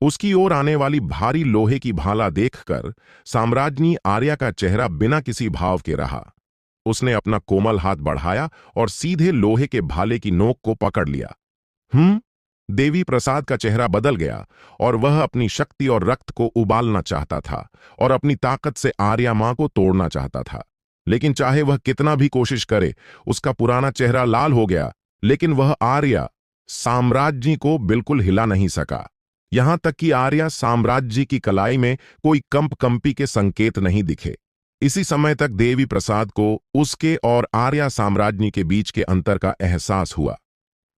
उसकी ओर आने वाली भारी लोहे की भाला देखकर साम्राज्ञी आर्या का चेहरा बिना किसी भाव के रहा। उसने अपना कोमल हाथ बढ़ाया और सीधे लोहे के भाले की नोक को पकड़ लिया। देवी प्रसाद का चेहरा बदल गया और वह अपनी शक्ति और रक्त को उबालना चाहता था और अपनी ताकत से आर्या मां को तोड़ना चाहता था। लेकिन चाहे वह कितना भी कोशिश करे, उसका पुराना चेहरा लाल हो गया, लेकिन वह आर्या साम्राज्य को बिल्कुल हिला नहीं सका। यहां तक कि आर्या साम्राज्य की कलाई में कोई कंपी के संकेत नहीं दिखे। इसी समय तक देवी प्रसाद को उसके और आर्या साम्राज्य के बीच के अंतर का एहसास हुआ।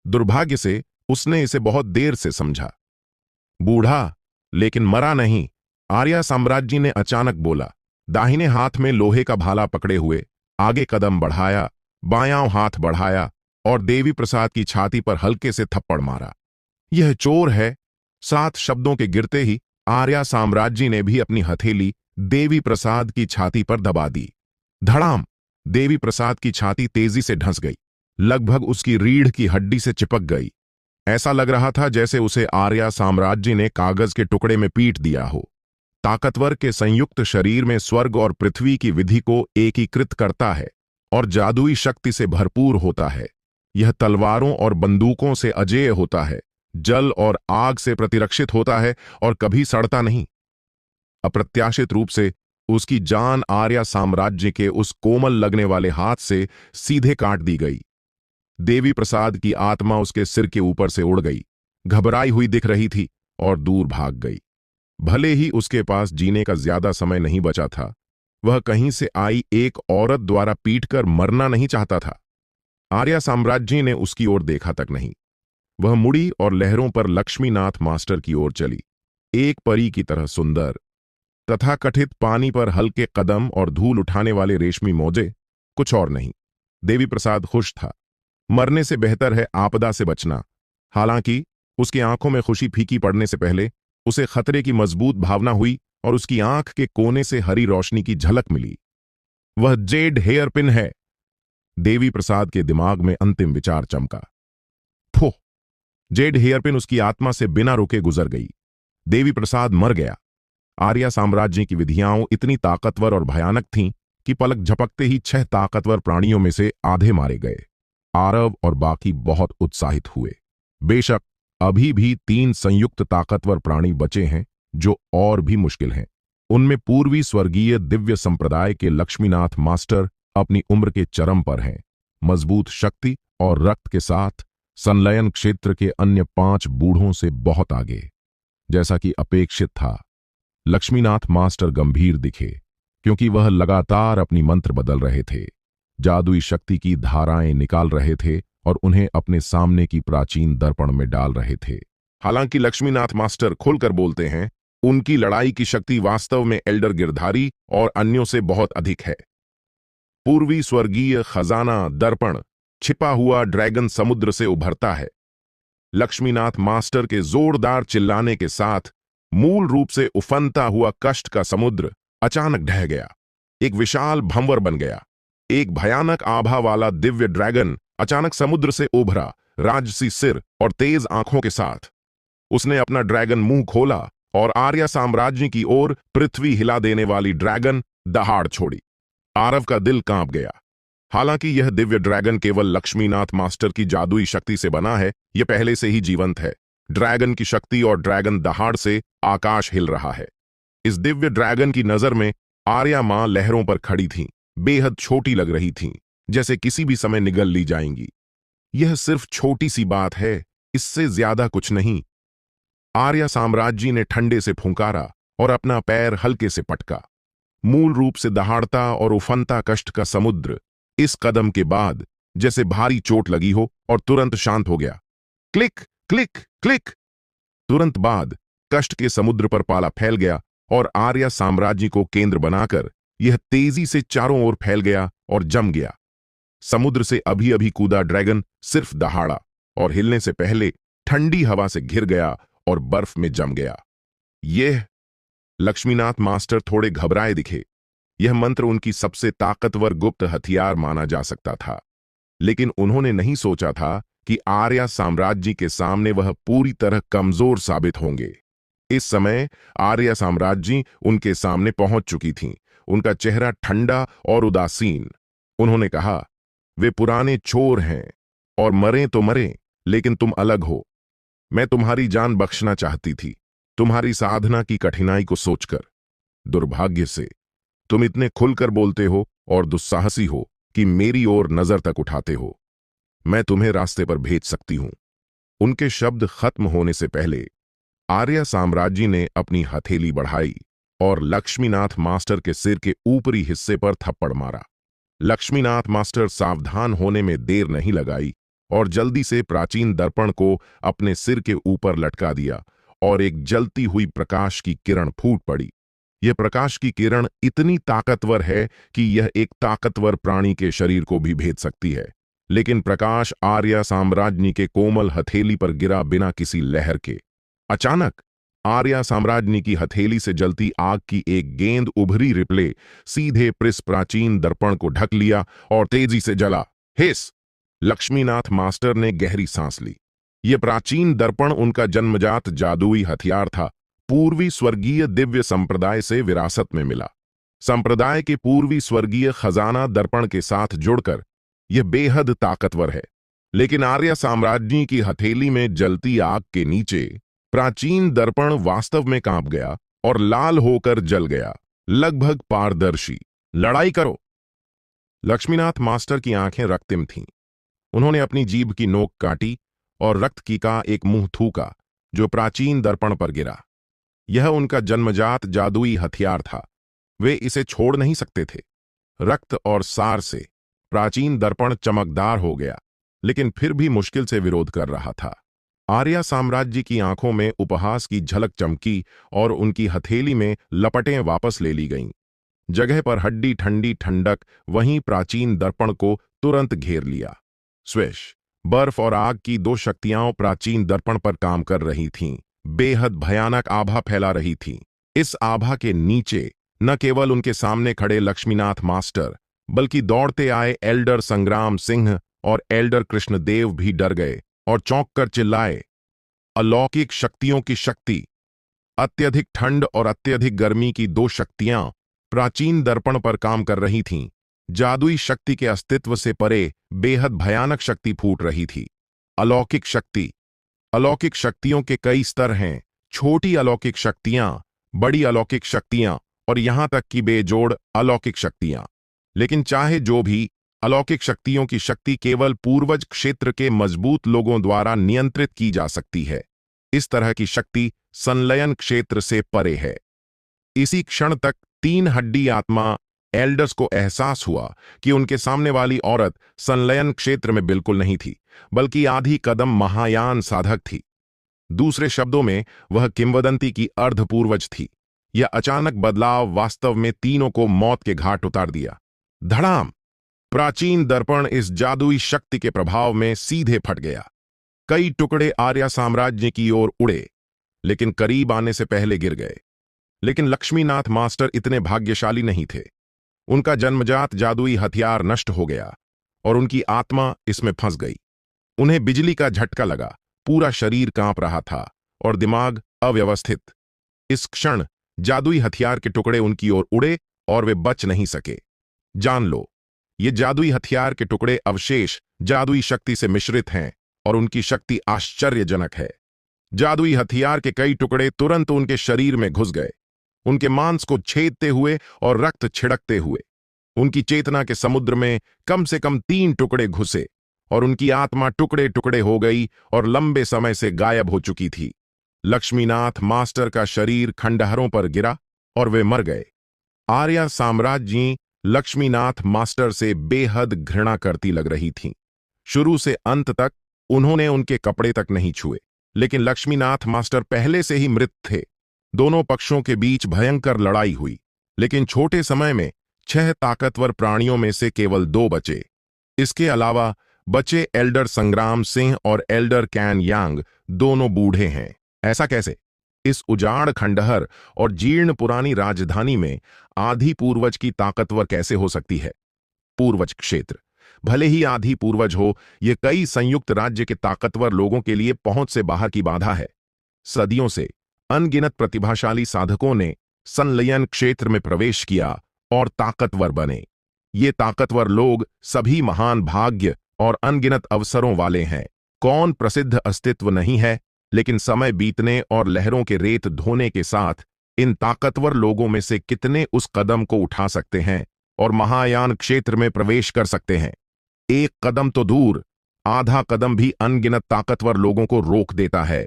दुर्भाग्य से उसने इसे बहुत देर से समझा। बूढ़ा लेकिन मरा नहीं, आर्या साम्राज्य ने अचानक बोला। दाहिने हाथ में लोहे का भाला पकड़े हुए आगे कदम बढ़ाया, बायां हाथ बढ़ाया और देवी प्रसाद की छाती पर हल्के से थप्पड़ मारा। यह चोर है। 7 शब्दों के गिरते ही आर्या साम्राज्य ने भी अपनी हथेली देवी प्रसाद की छाती पर दबा दी। धड़ाम! देवी प्रसाद की छाती तेजी से ढंस गई, लगभग उसकी रीढ़ की हड्डी से चिपक गई। ऐसा लग रहा था जैसे उसे आर्या साम्राज्य ने कागज के टुकड़े में पीट दिया हो। ताकतवर के संयुक्त शरीर में स्वर्ग और पृथ्वी की विधि को एकीकृत करता है और जादुई शक्ति से भरपूर होता है। यह तलवारों और बंदूकों से अजेय होता है, जल और आग से प्रतिरक्षित होता है और कभी सड़ता नहीं। अप्रत्याशित रूप से उसकी जान आर्या साम्राज्य के उस कोमल लगने वाले हाथ से सीधे काट दी गई। देवी प्रसाद की आत्मा उसके सिर के ऊपर से उड़ गई, घबराई हुई दिख रही थी और दूर भाग गई। भले ही उसके पास जीने का ज्यादा समय नहीं बचा था, वह कहीं से आई एक औरत द्वारा पीटकर मरना नहीं चाहता था। आर्या साम्राज्य ने उसकी ओर देखा तक नहीं। वह मुड़ी और लहरों पर लक्ष्मीनाथ मास्टर की ओर चली, एक परी की तरह सुंदर। तथाकथित पानी पर हल्के कदम और धूल उठाने वाले रेशमी मोजे, कुछ और नहीं। देवी प्रसाद खुश था। मरने से बेहतर है आपदा से बचना। हालांकि उसकी आंखों में खुशी फीकी पड़ने से पहले उसे खतरे की मजबूत भावना हुई और उसकी आंख के कोने से हरी रोशनी की झलक मिली। वह जेड हेयरपिन है। देवी प्रसाद के दिमाग में अंतिम विचार चमका। फो! जेड हेयरपिन उसकी आत्मा से बिना रुके गुजर गई। देवी प्रसाद मर गया। आर्या साम्राज्य की विधियां इतनी ताकतवर और भयानक थीं कि पलक झपकते ही 6 ताकतवर प्राणियों में से आधे मारे गए। आरव और बाकी बहुत उत्साहित हुए। बेशक अभी भी 3 संयुक्त ताकतवर प्राणी बचे हैं जो और भी मुश्किल हैं। उनमें पूर्वी स्वर्गीय दिव्य संप्रदाय के लक्ष्मीनाथ मास्टर अपनी उम्र के चरम पर हैं, मजबूत शक्ति और रक्त के साथ संलयन क्षेत्र के अन्य 5 बूढ़ों से बहुत आगे। जैसा कि अपेक्षित था, लक्ष्मीनाथ मास्टर गंभीर दिखे क्योंकि वह लगातार अपनी मंत्र बदल रहे थे, जादुई शक्ति की धाराएं निकाल रहे थे और उन्हें अपने सामने की प्राचीन दर्पण में डाल रहे थे। हालांकि लक्ष्मीनाथ मास्टर खुलकर बोलते हैं, उनकी लड़ाई की शक्ति वास्तव में एल्डर गिरधारी और अन्यों से बहुत अधिक है। पूर्वी स्वर्गीय खजाना दर्पण छिपा हुआ ड्रैगन समुद्र से उभरता है। लक्ष्मीनाथ मास्टर के जोरदार चिल्लाने के साथ मूल रूप से उफनता हुआ कष्ट का समुद्र अचानक ढह गया, एक विशाल भंवर बन गया। एक भयानक आभा वाला दिव्य ड्रैगन अचानक समुद्र से उभरा, राजसी सिर और तेज आंखों के साथ। उसने अपना ड्रैगन मुंह खोला और आर्या साम्राज्य की ओर पृथ्वी हिला देने वाली ड्रैगन दहाड़ छोड़ी। आरव का दिल कांप गया। हालांकि यह दिव्य ड्रैगन केवल लक्ष्मीनाथ मास्टर की जादुई शक्ति से बना है, यह पहले से ही जीवंत है। ड्रैगन की शक्ति और ड्रैगन दहाड़ से आकाश हिल रहा है। इस दिव्य ड्रैगन की नजर में आर्या मां लहरों पर खड़ी थीं, बेहद छोटी लग रही थीं, जैसे किसी भी समय निगल ली जाएंगी। यह सिर्फ छोटी सी बात है, इससे ज्यादा कुछ नहीं। आर्या साम्राज्य ने ठंडे से फुंकारा और अपना पैर हल्के से पटका। मूल रूप से दहाड़ता और उफनता कष्ट का समुद्र इस कदम के बाद जैसे भारी चोट लगी हो और तुरंत शांत हो गया। Click click click! तुरंत बाद कष्ट के समुद्र पर पाला फैल गया और आर्या साम्राज्य को केंद्र बनाकर यह तेजी से चारों ओर फैल गया और जम गया। समुद्र से अभी अभी कूदा ड्रैगन सिर्फ दहाड़ा और हिलने से पहले ठंडी हवा से घिर गया और बर्फ में जम गया। यह लक्ष्मीनाथ मास्टर थोड़े घबराए दिखे। यह मंत्र उनकी सबसे ताकतवर गुप्त हथियार माना जा सकता था, लेकिन उन्होंने नहीं सोचा था कि आर्या साम्राज्य के सामने वह पूरी तरह कमजोर साबित होंगे। इस समय आर्य साम्राज्ञी उनके सामने पहुंच चुकी थीं। उनका चेहरा ठंडा और उदासीन। उन्होंने कहा, वे पुराने चोर हैं और मरें तो मरें, लेकिन तुम अलग हो। मैं तुम्हारी जान बख्शना चाहती थी, तुम्हारी साधना की कठिनाई को सोचकर। दुर्भाग्य से तुम इतने खुलकर बोलते हो और दुस्साहसी हो कि मेरी ओर नजर तक उठाते हो। मैं तुम्हें रास्ते पर भेज सकती हूं। उनके शब्द खत्म होने से पहले आर्य साम्राज्य ने अपनी हथेली बढ़ाई और लक्ष्मीनाथ मास्टर के सिर के ऊपरी हिस्से पर थप्पड़ मारा। लक्ष्मीनाथ मास्टर सावधान होने में देर नहीं लगाई और जल्दी से प्राचीन दर्पण को अपने सिर के ऊपर लटका दिया और एक जलती हुई प्रकाश की किरण फूट पड़ी। यह प्रकाश की किरण इतनी ताकतवर है कि यह एक ताकतवर प्राणी के शरीर को भी भेद सकती है, लेकिन प्रकाश आर्य साम्राज्ञी के कोमल हथेली पर गिरा बिना किसी लहर के। अचानक आर्य साम्राज्ञी की हथेली से जलती आग की एक गेंद उभरी रिपले सीधे प्राचीन दर्पण को ढक लिया और तेजी से जला। हिस! लक्ष्मीनाथ मास्टर ने गहरी सांस ली। यह प्राचीन दर्पण उनका जन्मजात जादुई हथियार था, पूर्वी स्वर्गीय दिव्य संप्रदाय से विरासत में मिला। संप्रदाय के पूर्वी स्वर्गीय खजाना दर्पण के साथ जुड़कर यह बेहद ताकतवर है, लेकिन आर्य साम्राज्ञी की हथेली में जलती आग के नीचे प्राचीन दर्पण वास्तव में कांप गया और लाल होकर जल गया, लगभग पारदर्शी। लड़ाई करो! लक्ष्मीनाथ मास्टर की आंखें रक्तिम थीं। उन्होंने अपनी जीभ की नोक काटी और रक्त की का एक मुंह थूका जो प्राचीन दर्पण पर गिरा। यह उनका जन्मजात जादुई हथियार था। वे इसे छोड़ नहीं सकते थे। रक्त और सार से प्राचीन दर्पण चमकदार हो गया, लेकिन फिर भी मुश्किल से विरोध कर रहा था। आर्य साम्राज्य की आंखों में उपहास की झलक चमकी और उनकी हथेली में लपटें वापस ले ली गईं। जगह पर हड्डी ठंडी ठंडक वहीं प्राचीन दर्पण को तुरंत घेर लिया। स्विश! बर्फ और आग की दो शक्तियां प्राचीन दर्पण पर काम कर रही थीं, बेहद भयानक आभा फैला रही थीं। इस आभा के नीचे न केवल उनके सामने खड़े लक्ष्मीनाथ मास्टर, बल्कि दौड़ते आए एल्डर संग्राम सिंह और एल्डर कृष्णदेव भी डर गए और चौंक कर चिल्लाए, अलौकिक शक्तियों की शक्ति! अत्यधिक ठंड और अत्यधिक गर्मी की दो शक्तियां प्राचीन दर्पण पर काम कर रही थीं। जादुई शक्ति के अस्तित्व से परे बेहद भयानक शक्ति फूट रही थी। अलौकिक शक्ति! अलौकिक शक्तियों के कई स्तर हैं, छोटी अलौकिक शक्तियां, बड़ी अलौकिक शक्तियां और यहां तक कि बेजोड़ अलौकिक शक्तियां। लेकिन चाहे जो भी, अलौकिक शक्तियों की शक्ति केवल पूर्वज क्षेत्र के मजबूत लोगों द्वारा नियंत्रित की जा सकती है। इस तरह की शक्ति संलयन क्षेत्र से परे है। इसी क्षण तक तीन हड्डी आत्मा एल्डर्स को एहसास हुआ कि उनके सामने वाली औरत संलयन क्षेत्र में बिल्कुल नहीं थी, बल्कि आधी कदम महायान साधक थी। दूसरे शब्दों में, वह किंवदंती की अर्धपूर्वज थी। यह अचानक बदलाव वास्तव में तीनों को मौत के घाट उतार दिया। धड़ाम! प्राचीन दर्पण इस जादुई शक्ति के प्रभाव में सीधे फट गया। कई टुकड़े आर्य साम्राज्य की ओर उड़े, लेकिन करीब आने से पहले गिर गए। लेकिन लक्ष्मीनाथ मास्टर इतने भाग्यशाली नहीं थे। उनका जन्मजात जादुई हथियार नष्ट हो गया और उनकी आत्मा इसमें फंस गई। उन्हें बिजली का झटका लगा, पूरा शरीर कांप रहा था और दिमाग अव्यवस्थित। इस क्षण जादुई हथियार के टुकड़े उनकी ओर उड़े और वे बच नहीं सके। जान लो, ये जादुई हथियार के टुकड़े अवशेष जादुई शक्ति से मिश्रित हैं और उनकी शक्ति आश्चर्यजनक है। जादुई हथियार के कई टुकड़े तुरंत उनके शरीर में घुस गए, उनके मांस को छेदते हुए और रक्त छिड़कते हुए। उनकी चेतना के समुद्र में कम से कम 3 टुकड़े घुसे और उनकी आत्मा टुकड़े टुकड़े हो गई और लंबे समय से गायब हो चुकी थी। लक्ष्मीनाथ मास्टर का शरीर खंडहरों पर गिरा और वे मर गए। आर्य साम्राज्ञी लक्ष्मीनाथ मास्टर से बेहद घृणा करती लग रही थीं। शुरू से अंत तक उन्होंने उनके कपड़े तक नहीं छुए, लेकिन लक्ष्मीनाथ मास्टर पहले से ही मृत थे। दोनों पक्षों के बीच भयंकर लड़ाई हुई, लेकिन छोटे समय में 6 ताकतवर प्राणियों में से केवल 2 बचे। इसके अलावा बचे एल्डर संग्राम सिंह और एल्डर कैन यांग दोनों बूढ़े हैं। ऐसा कैसे? इस उजाड़ खंडहर और जीर्ण पुरानी राजधानी में आधी पूर्वज की ताकतवर कैसे हो सकती है? पूर्वज क्षेत्र भले ही आधी पूर्वज हो, यह कई संयुक्त राज्य के ताकतवर लोगों के लिए पहुंच से बाहर की बाधा है। सदियों से अनगिनत प्रतिभाशाली साधकों ने संलयन क्षेत्र में प्रवेश किया और ताकतवर बने। ये ताकतवर लोग सभी महान भाग्य और अनगिनत अवसरों वाले हैं। कौन प्रसिद्ध अस्तित्व नहीं है, लेकिन समय बीतने और लहरों के रेत धोने के साथ इन ताकतवर लोगों में से कितने उस कदम को उठा सकते हैं और महायान क्षेत्र में प्रवेश कर सकते हैं। एक कदम तो दूर, आधा कदम भी अनगिनत ताकतवर लोगों को रोक देता है।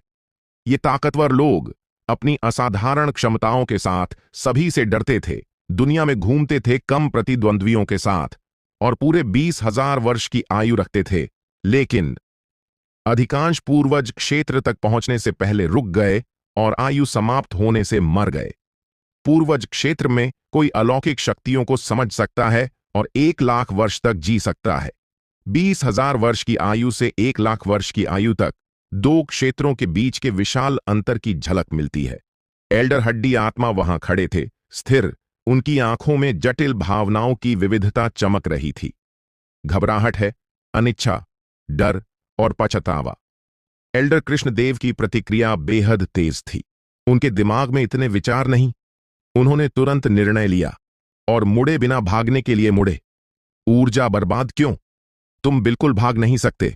ये ताकतवर लोग अपनी असाधारण क्षमताओं के साथ सभी से डरते थे, दुनिया में घूमते थे कम प्रतिद्वंद्वियों के साथ और पूरे 20,000 वर्ष की आयु रखते थे, लेकिन अधिकांश पूर्वज क्षेत्र तक पहुंचने से पहले रुक गए और आयु समाप्त होने से मर गए। पूर्वज क्षेत्र में कोई अलौकिक शक्तियों को समझ सकता है और 1,00,000 वर्ष तक जी सकता है। 20,000 वर्ष की आयु से 1,00,000 वर्ष की आयु तक दो क्षेत्रों के बीच के विशाल अंतर की झलक मिलती है। एल्डर हड्डी आत्मा वहां खड़े थे, स्थिर, उनकी आंखों में जटिल भावनाओं की विविधता चमक रही थी। घबराहट है, अनिच्छा, डर और पछतावा। एल्डर कृष्णदेव की प्रतिक्रिया बेहद तेज थी। उनके दिमाग में इतने विचार नहीं। उन्होंने तुरंत निर्णय लिया और मुड़े बिना भागने के लिए मुड़े। ऊर्जा बर्बाद क्यों? तुम बिल्कुल भाग नहीं सकते।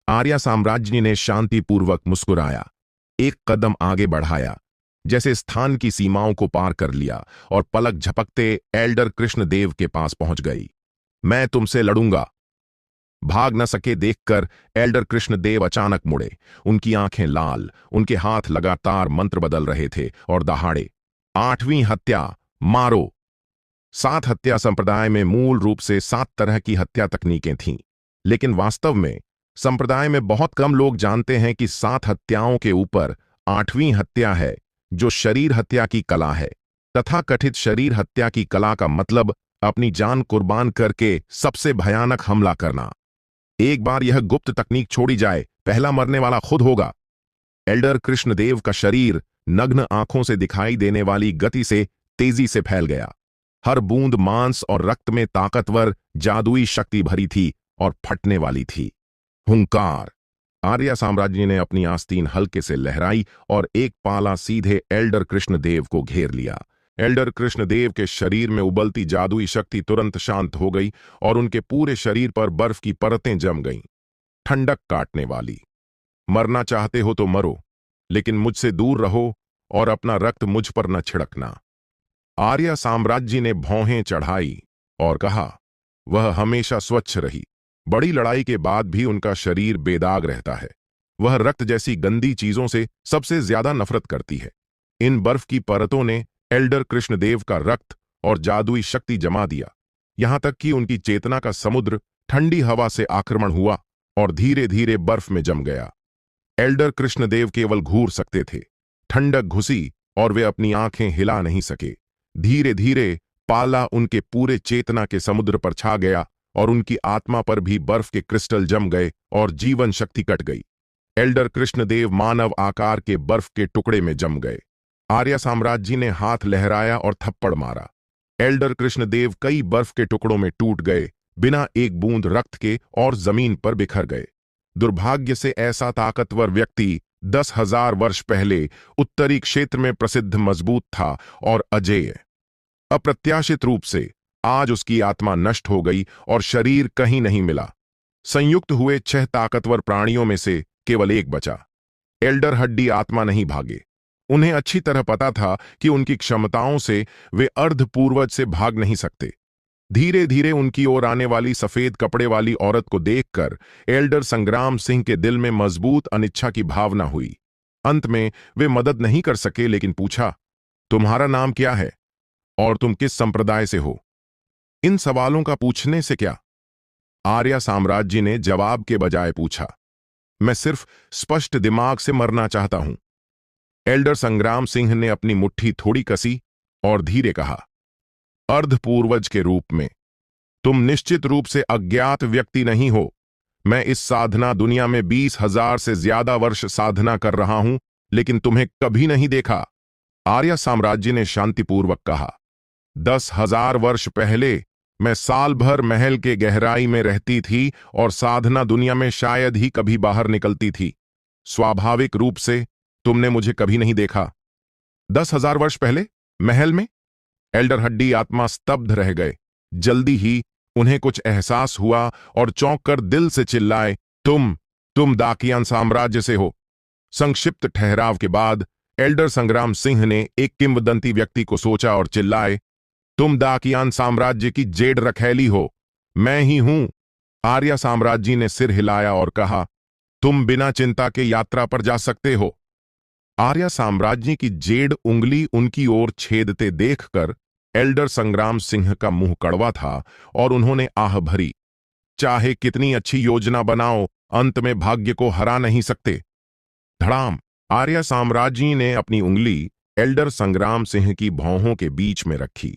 आर्या साम्राज्ञी ने शांतिपूर्वक मुस्कुराया, एक कदम आगे बढ़ाया, जैसे स्थान की सीमाओं को पार कर लिया और पलक झपकते एल्डर कृष्णदेव के पास पहुंच गई। मैं तुमसे लड़ूंगा। भाग न सके देखकर एल्डर कृष्णदेव अचानक मुड़े। उनकी आंखें लाल, उनके हाथ लगातार मंत्र बदल रहे थे और दहाड़े, 8वीं हत्या, मारो। 7 हत्या संप्रदाय में मूल रूप से 7 तरह की हत्या तकनीकें थीं, लेकिन वास्तव में संप्रदाय में बहुत कम लोग जानते हैं कि 7 हत्याओं के ऊपर 8वीं हत्या है, जो शरीर हत्या की कला है। तथाकथित शरीर हत्या की कला का मतलब अपनी जान कुर्बान करके सबसे भयानक हमला करना। एक बार यह गुप्त तकनीक छोड़ी जाए, पहला मरने वाला खुद होगा। एल्डर कृष्णदेव का शरीर नग्न आंखों से दिखाई देने वाली गति से तेजी से फैल गया। हर बूंद मांस और रक्त में ताकतवर जादुई शक्ति भरी थी और फटने वाली थी। हुंकार। आर्या साम्राज्य ने अपनी आस्तीन हल्के से लहराई और एक पाला सीधे एल्डर कृष्णदेव को घेर लिया। एल्डर कृष्णदेव के शरीर में उबलती जादुई शक्ति तुरंत शांत हो गई और उनके पूरे शरीर पर बर्फ की परतें जम गईं, ठंडक काटने वाली। मरना चाहते हो तो मरो, लेकिन मुझसे दूर रहो और अपना रक्त मुझ पर न छिड़कना। आर्या साम्राज्य ने भौहें चढ़ाई और कहा, वह हमेशा स्वच्छ रही। बड़ी लड़ाई के बाद भी उनका शरीर बेदाग रहता है। वह रक्त जैसी गंदी चीजों से सबसे ज्यादा नफरत करती है। इन बर्फ की परतों ने एल्डर कृष्णदेव का रक्त और जादुई शक्ति जमा दिया, यहां तक कि उनकी चेतना का समुद्र ठंडी हवा से आक्रमण हुआ और धीरे धीरे बर्फ में जम गया। एल्डर कृष्णदेव केवल घूर सकते थे। ठंडक घुसी और वे अपनी आंखें हिला नहीं सके। धीरे धीरे पाला उनके पूरे चेतना के समुद्र पर छा गया और उनकी आत्मा पर भी बर्फ के क्रिस्टल जम गए और जीवन शक्ति कट गई। एल्डर कृष्णदेव मानव आकार के बर्फ के टुकड़े में जम गए। आर्या साम्राज्य ने हाथ लहराया और थप्पड़ मारा। एल्डर कृष्णदेव कई बर्फ के टुकड़ों में टूट गए, बिना एक बूंद रक्त के, और जमीन पर बिखर गए। दुर्भाग्य से ऐसा ताकतवर व्यक्ति 10,000 वर्ष पहले उत्तरी क्षेत्र में प्रसिद्ध मजबूत था और अजेय। अप्रत्याशित रूप से आज उसकी आत्मा नष्ट हो गई और शरीर कहीं नहीं मिला। संयुक्त हुए 6 ताकतवर प्राणियों में से केवल एक बचा। एल्डर हड्डी आत्मा नहीं भागे। उन्हें अच्छी तरह पता था कि उनकी क्षमताओं से वे अर्ध पूर्वज से भाग नहीं सकते। धीरे धीरे उनकी ओर आने वाली सफेद कपड़े वाली औरत को देखकर एल्डर संग्राम सिंह के दिल में मजबूत अनिच्छा की भावना हुई। अंत में वे मदद नहीं कर सके, लेकिन पूछा, तुम्हारा नाम क्या है और तुम किस संप्रदाय से हो? इन सवालों का पूछने से क्या? आर्या साम्राज्य ने जवाब के बजाय पूछा, मैं सिर्फ स्पष्ट दिमाग से मरना चाहता हूं। एल्डर संग्राम सिंह ने अपनी मुट्ठी थोड़ी कसी और धीरे कहा, अर्ध पूर्वज के रूप में। तुम निश्चित रूप से अज्ञात व्यक्ति नहीं हो। मैं इस साधना दुनिया में 20,000 से ज्यादा वर्ष साधना कर रहा हूं, लेकिन तुम्हें कभी नहीं देखा। आर्या साम्राज्य ने शांतिपूर्वक कहा, 10,000 वर्ष पहले मैं साल भर महल के गहराई में रहती थी और साधना दुनिया में शायद ही कभी बाहर निकलती थी। स्वाभाविक रूप से तुमने मुझे कभी नहीं देखा। 10,000 वर्ष पहले महल में? एल्डर हड्डी आत्मा स्तब्ध रह गए। जल्दी ही उन्हें कुछ एहसास हुआ और चौंक कर दिल से चिल्लाए, तुम दाकियान साम्राज्य से हो। संक्षिप्त ठहराव के बाद एल्डर संग्राम सिंह ने एक किंवदंती व्यक्ति को सोचा और चिल्लाए, तुम दाकियान साम्राज्य की जेड रखैली हो। मैं ही हूं। आर्या साम्राज्य ने सिर हिलाया और कहा, तुम बिना चिंता के यात्रा पर जा सकते हो। आर्या साम्राज्य की जेड उंगली उनकी ओर छेदते देखकर एल्डर संग्राम सिंह का मुंह कड़वा था और उन्होंने आह भरी, चाहे कितनी अच्छी योजना बनाओ, अंत में भाग्य को हरा नहीं सकते। धड़ाम! आर्या साम्राज्य ने अपनी उंगली एल्डर संग्राम सिंह की भौहों के बीच में रखी।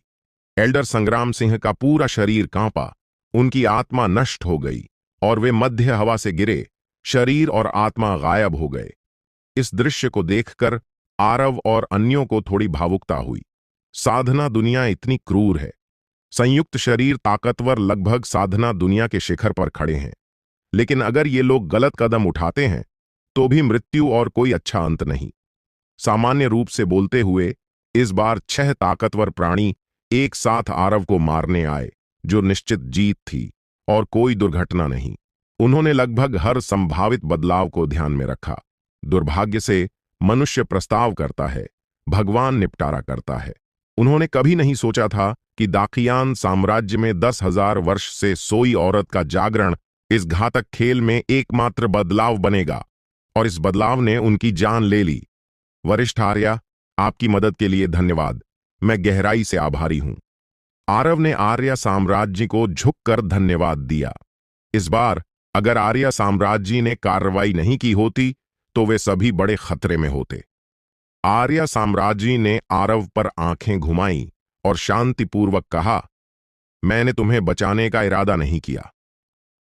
एल्डर संग्राम सिंह का पूरा शरीर कांपा, उनकी आत्मा नष्ट हो गई और वे मध्य हवा से गिरे। शरीर और आत्मा गायब हो गए। इस दृश्य को देखकर आरव और अन्यों को थोड़ी भावुकता हुई। साधना दुनिया इतनी क्रूर है। संयुक्त शरीर ताकतवर लगभग साधना दुनिया के शिखर पर खड़े हैं, लेकिन अगर ये लोग गलत कदम उठाते हैं तो भी मृत्यु और कोई अच्छा अंत नहीं। सामान्य रूप से बोलते हुए इस बार 6 ताकतवर प्राणी एक साथ आरव को मारने आए, जो निश्चित जीत थी और कोई दुर्घटना नहीं। उन्होंने लगभग हर संभावित बदलाव को ध्यान में रखा। दुर्भाग्य से मनुष्य प्रस्ताव करता है, भगवान निपटारा करता है। उन्होंने कभी नहीं सोचा था कि दाकियान साम्राज्य में 10,000 वर्ष से सोई औरत का जागरण इस घातक खेल में एकमात्र बदलाव बनेगा, और इस बदलाव ने उनकी जान ले ली। वरिष्ठ आर्या, आपकी मदद के लिए धन्यवाद। मैं गहराई से आभारी हूं। आरव ने आर्या साम्राज्य को झुककर धन्यवाद दिया। इस बार अगर आर्या साम्राज्य ने कार्रवाई नहीं की होती तो वे सभी बड़े खतरे में होते। आर्या साम्राज्य ने आरव पर आंखें घुमाई और शांतिपूर्वक कहा, मैंने तुम्हें बचाने का इरादा नहीं किया।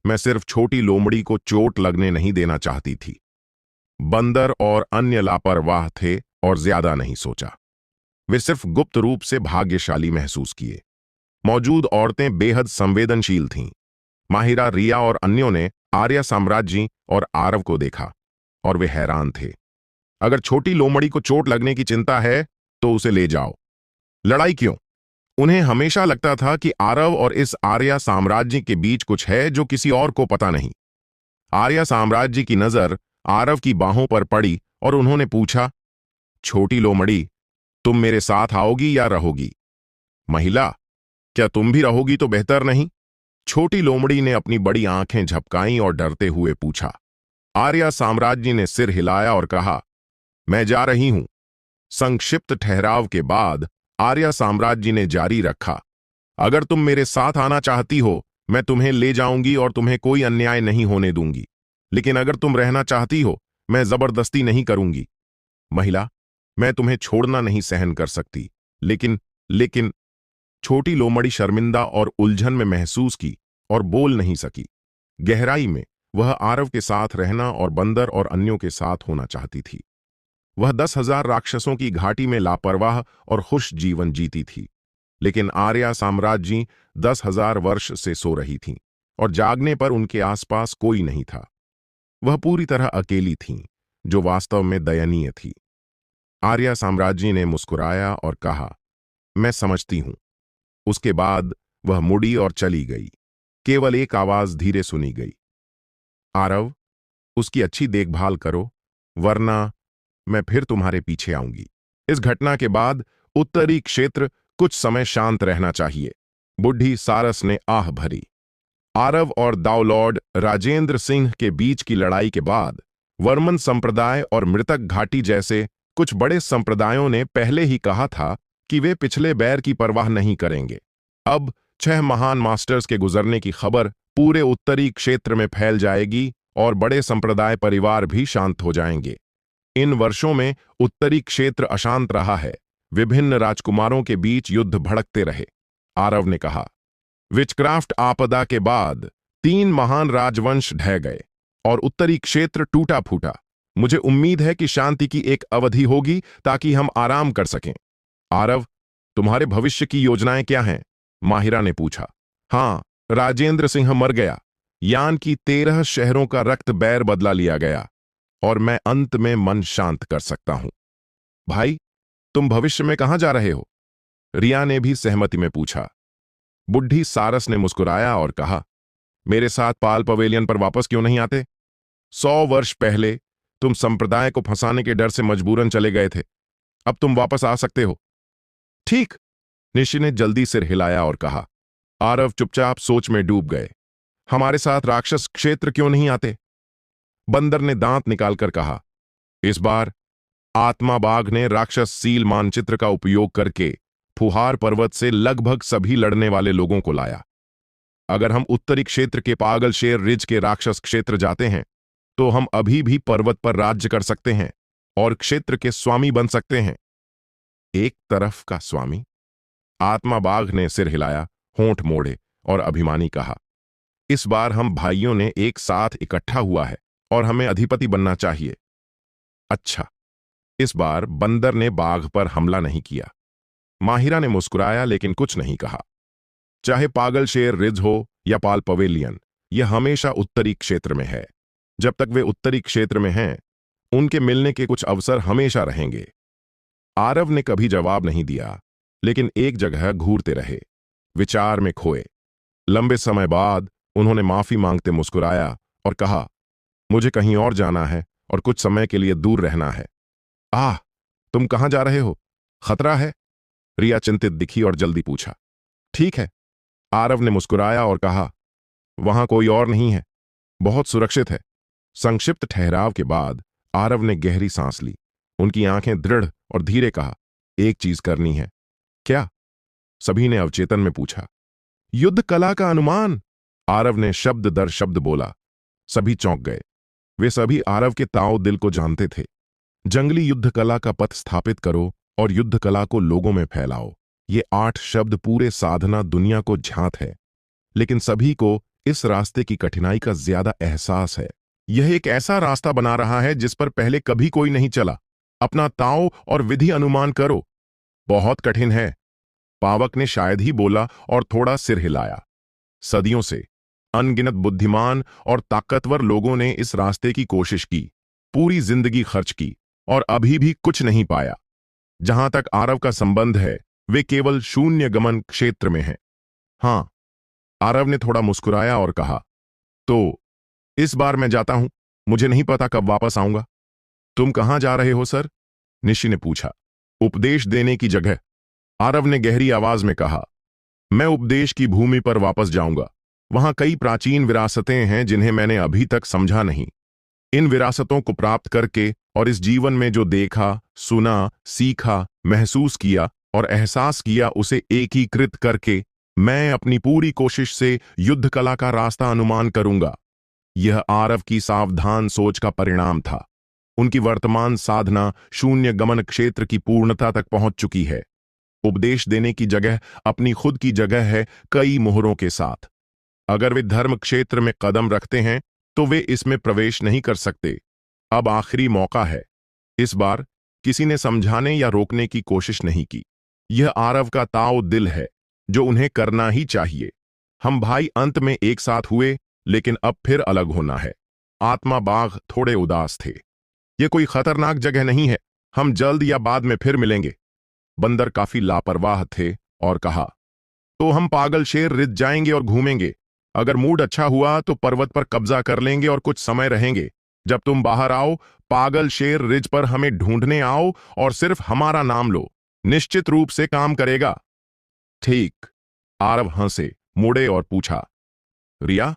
मैं सिर्फ छोटी लोमड़ी को चोट लगने नहीं देना चाहती थी। बंदर और अन्य लापरवाह थे और ज्यादा नहीं सोचा। वे सिर्फ गुप्त रूप से भाग्यशाली महसूस किए। मौजूद औरतें बेहद संवेदनशील थीं। माहिरा, रिया और अन्यों ने आर्या साम्राज्य और आरव को देखा और वे हैरान थे। अगर छोटी लोमड़ी को चोट लगने की चिंता है तो उसे ले जाओ। लड़ाई क्यों? उन्हें हमेशा लगता था कि आरव और इस आर्या साम्राज्य के बीच कुछ है जो किसी और को पता नहीं। आर्या साम्राज्य की नजर आरव की बाहों पर पड़ी और उन्होंने पूछा, छोटी लोमड़ी, तुम मेरे साथ आओगी या रहोगी? महिला, क्या तुम भी रहोगी तो बेहतर नहीं? छोटी लोमड़ी ने अपनी बड़ी आंखें झपकाईं और डरते हुए पूछा। आर्या साम्राज्य ने सिर हिलाया और कहा, मैं जा रही हूं। संक्षिप्त ठहराव के बाद आर्या साम्राज्य ने जारी रखा, अगर तुम मेरे साथ आना चाहती हो मैं तुम्हें ले जाऊंगी और तुम्हें कोई अन्याय नहीं होने दूंगी, लेकिन अगर तुम रहना चाहती हो मैं जबरदस्ती नहीं करूंगी। महिला, मैं तुम्हें छोड़ना नहीं सहन कर सकती, लेकिन छोटी लोमड़ी शर्मिंदा और उलझन में महसूस की और बोल नहीं सकी। गहराई में वह आरव के साथ रहना और बंदर और अन्यों के साथ होना चाहती थी। वह 10,000 राक्षसों की घाटी में लापरवाह और खुश जीवन जीती थी, लेकिन आर्या साम्राज्य 10,000 वर्ष से सो रही थी और जागने पर उनके आसपास कोई नहीं था। वह पूरी तरह अकेली थीं, जो वास्तव में दयनीय थी। आर्या साम्राज्य ने मुस्कुराया और कहा, मैं समझती हूं। उसके बाद वह मुड़ी और चली गई। केवल एक आवाज धीरे सुनी गई, आरव, उसकी अच्छी देखभाल करो, वरना मैं फिर तुम्हारे पीछे आऊंगी। इस घटना के बाद उत्तरी क्षेत्र कुछ समय शांत रहना चाहिए। बुढ़ी सारस ने आह भरी। आरव और दाऊलॉर्ड राजेंद्र सिंह के बीच की लड़ाई के बाद वर्मन संप्रदाय और मृतक घाटी जैसे कुछ बड़े संप्रदायों ने पहले ही कहा था कि वे पिछले बैर की परवाह नहीं करेंगे। अब 6 महान मास्टर्स के गुजरने की खबर पूरे उत्तरी क्षेत्र में फैल जाएगी और बड़े संप्रदाय परिवार भी शांत हो जाएंगे। इन वर्षों में उत्तरी क्षेत्र अशांत रहा है। विभिन्न राजकुमारों के बीच युद्ध भड़कते रहे। आरव ने कहा, विचक्राफ्ट आपदा के बाद 3 महान राजवंश ढह गए और उत्तरी क्षेत्र टूटा फूटा। मुझे उम्मीद है कि शांति की एक अवधि होगी ताकि हम आराम कर सकें। आरव, तुम्हारे भविष्य की योजनाएं क्या हैं? माहिरा ने पूछा। हाँ, राजेंद्र सिंह मर गया। यान की 13 शहरों का रक्त बैर बदला लिया गया और मैं अंत में मन शांत कर सकता हूं। भाई, तुम भविष्य में कहां जा रहे हो? रिया ने भी सहमति में पूछा। बुढ़ी सारस ने मुस्कुराया और कहा, मेरे साथ पाल पवेलियन पर वापस क्यों नहीं आते? 100 वर्ष पहले तुम संप्रदाय को फंसाने के डर से मजबूरन चले गए थे। अब तुम वापस आ सकते हो। ठीक। निशी ने जल्दी सिर हिलाया और कहा। आरव चुपचाप सोच में डूब गए। हमारे साथ राक्षस क्षेत्र क्यों नहीं आते? बंदर ने दांत निकालकर कहा। इस बार आत्मा बाघ ने राक्षस सील मानचित्र का उपयोग करके फुहार पर्वत से लगभग सभी लड़ने वाले लोगों को लाया। अगर हम उत्तरी क्षेत्र के पागल शेर रिज के राक्षस क्षेत्र जाते हैं तो हम अभी भी पर्वत पर राज्य कर सकते हैं और क्षेत्र के स्वामी बन सकते हैं। एक तरफ का स्वामी? आत्मा बाघ ने सिर हिलाया, होंठ मोड़े और अभिमानी कहा। इस बार हम भाइयों ने एक साथ इकट्ठा हुआ है और हमें अधिपति बनना चाहिए। अच्छा। इस बार बंदर ने बाघ पर हमला नहीं किया। माहिरा ने मुस्कुराया लेकिन कुछ नहीं कहा। चाहे पागल शेर रिज हो या पाल पवेलियन, यह हमेशा उत्तरी क्षेत्र में है। जब तक वे उत्तरी क्षेत्र में हैं, उनके मिलने के कुछ अवसर हमेशा रहेंगे। आरव ने कभी जवाब नहीं दिया, लेकिन एक जगह घूरते रहे, विचार में खोए। लंबे समय बाद उन्होंने माफी मांगते मुस्कुराया और कहा, मुझे कहीं और जाना है और कुछ समय के लिए दूर रहना है। आह, तुम कहां जा रहे हो? खतरा है? रिया चिंतित दिखी और जल्दी पूछा। ठीक है। आरव ने मुस्कुराया और कहा, वहां कोई और नहीं है, बहुत सुरक्षित है। संक्षिप्त ठहराव के बाद आरव ने गहरी सांस ली। उनकी आंखें दृढ़ और धीरे कहा, एक चीज करनी है। क्या? सभी ने अवचेतन में पूछा। युद्ध कला का अनुमान, आरव ने शब्द दर शब्द बोला। सभी चौंक गए। वे सभी आरव के ताओ दिल को जानते थे। जंगली युद्ध कला का पथ स्थापित करो और युद्ध कला को लोगों में फैलाओ। ये 8 शब्द पूरे साधना दुनिया को झांत है, लेकिन सभी को इस रास्ते की कठिनाई का ज्यादा एहसास है। यह एक ऐसा रास्ता बना रहा है जिस पर पहले कभी कोई नहीं चला। अपना ताओ और विधि अनुमान करो। बहुत कठिन है, पावक ने शायद ही बोला और थोड़ा सिर हिलाया। सदियों से अनगिनत बुद्धिमान और ताकतवर लोगों ने इस रास्ते की कोशिश की, पूरी जिंदगी खर्च की और अभी भी कुछ नहीं पाया। जहां तक आरव का संबंध है, वे केवल शून्य गमन क्षेत्र में हैं। हां, आरव ने थोड़ा मुस्कुराया और कहा, तो इस बार मैं जाता हूं, मुझे नहीं पता कब वापस आऊंगा। तुम कहां जा रहे हो सर? निशी ने पूछा। उपदेश देने की जगह, आरव ने गहरी आवाज में कहा। मैं उपदेश की भूमि पर वापस जाऊंगा। वहां कई प्राचीन विरासतें हैं जिन्हें मैंने अभी तक समझा नहीं। इन विरासतों को प्राप्त करके और इस जीवन में जो देखा, सुना, सीखा, महसूस किया और एहसास किया, उसे एकीकृत करके मैं अपनी पूरी कोशिश से युद्ध कला का रास्ता अनुमान करूंगा। यह आरव की सावधान सोच का परिणाम था। उनकी वर्तमान साधना शून्य गमन क्षेत्र की पूर्णता तक पहुंच चुकी है। उपदेश देने की जगह अपनी खुद की जगह है, कई मोहरों के साथ। अगर वे धर्म क्षेत्र में कदम रखते हैं तो वे इसमें प्रवेश नहीं कर सकते। अब आखिरी मौका है। इस बार किसी ने समझाने या रोकने की कोशिश नहीं की। यह आरव का ताओ दिल है जो उन्हें करना ही चाहिए। हम भाई अंत में एक साथ हुए, लेकिन अब फिर अलग होना है। आत्मा बाघ थोड़े उदास थे। यह कोई खतरनाक जगह नहीं है, हम जल्द या बाद में फिर मिलेंगे। बंदर काफी लापरवाह थे और कहा, तो हम पागल शेर रिज जाएंगे और घूमेंगे। अगर मूड अच्छा हुआ तो पर्वत पर कब्जा कर लेंगे और कुछ समय रहेंगे। जब तुम बाहर आओ, पागल शेर रिज पर हमें ढूंढने आओ और सिर्फ हमारा नाम लो। निश्चित रूप से काम करेगा। ठीक। आरव हंसे, मुड़े और पूछा, रिया,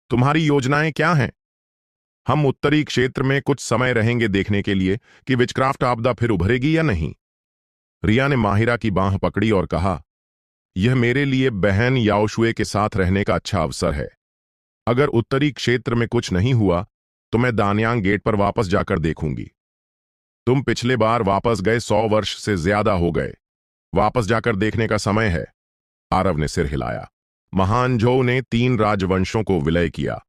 तुम्हारी योजनाएं क्या हैं? हम उत्तरी क्षेत्र में कुछ समय रहेंगे देखने के लिए कि विचक्राफ्ट आपदा फिर उभरेगी या नहीं। रिया ने माहिरा की बांह पकड़ी और कहा, यह मेरे लिए बहन याओशुए के साथ रहने का अच्छा अवसर है। अगर उत्तरी क्षेत्र में कुछ नहीं हुआ तो मैं दान्यांग गेट पर वापस जाकर देखूंगी। तुम पिछले बार वापस गए 100 वर्ष से ज्यादा हो गए। वापस जाकर देखने का समय है। आरव ने सिर हिलाया। महान झो ने 3 राजवंशों को विलय किया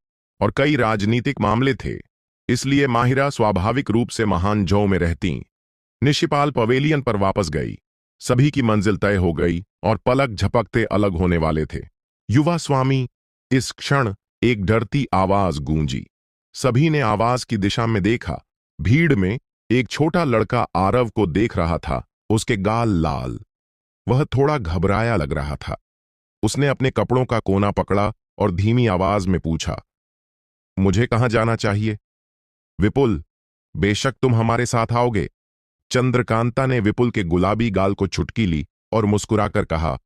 और कई राजनीतिक मामले थे, इसलिए माहिरा स्वाभाविक रूप से महान झो में रहती। निशिपाल पवेलियन पर वापस गई। सभी की मंजिल तय हो गई और पलक झपकते अलग होने वाले थे। युवा स्वामी, इस क्षण एक डरती आवाज गूंजी। सभी ने आवाज की दिशा में देखा। भीड़ में एक छोटा लड़का आरव को देख रहा था उसके गाल लाल। वह थोड़ा घबराया लग रहा था। उसने अपने कपड़ों का कोना पकड़ा और धीमी आवाज में पूछा, मुझे कहां जाना चाहिए? विपुल, बेशक तुम हमारे साथ आओगे। चंद्रकांता ने विपुल के गुलाबी गाल को चुटकी ली और मुस्कुराकर कहा,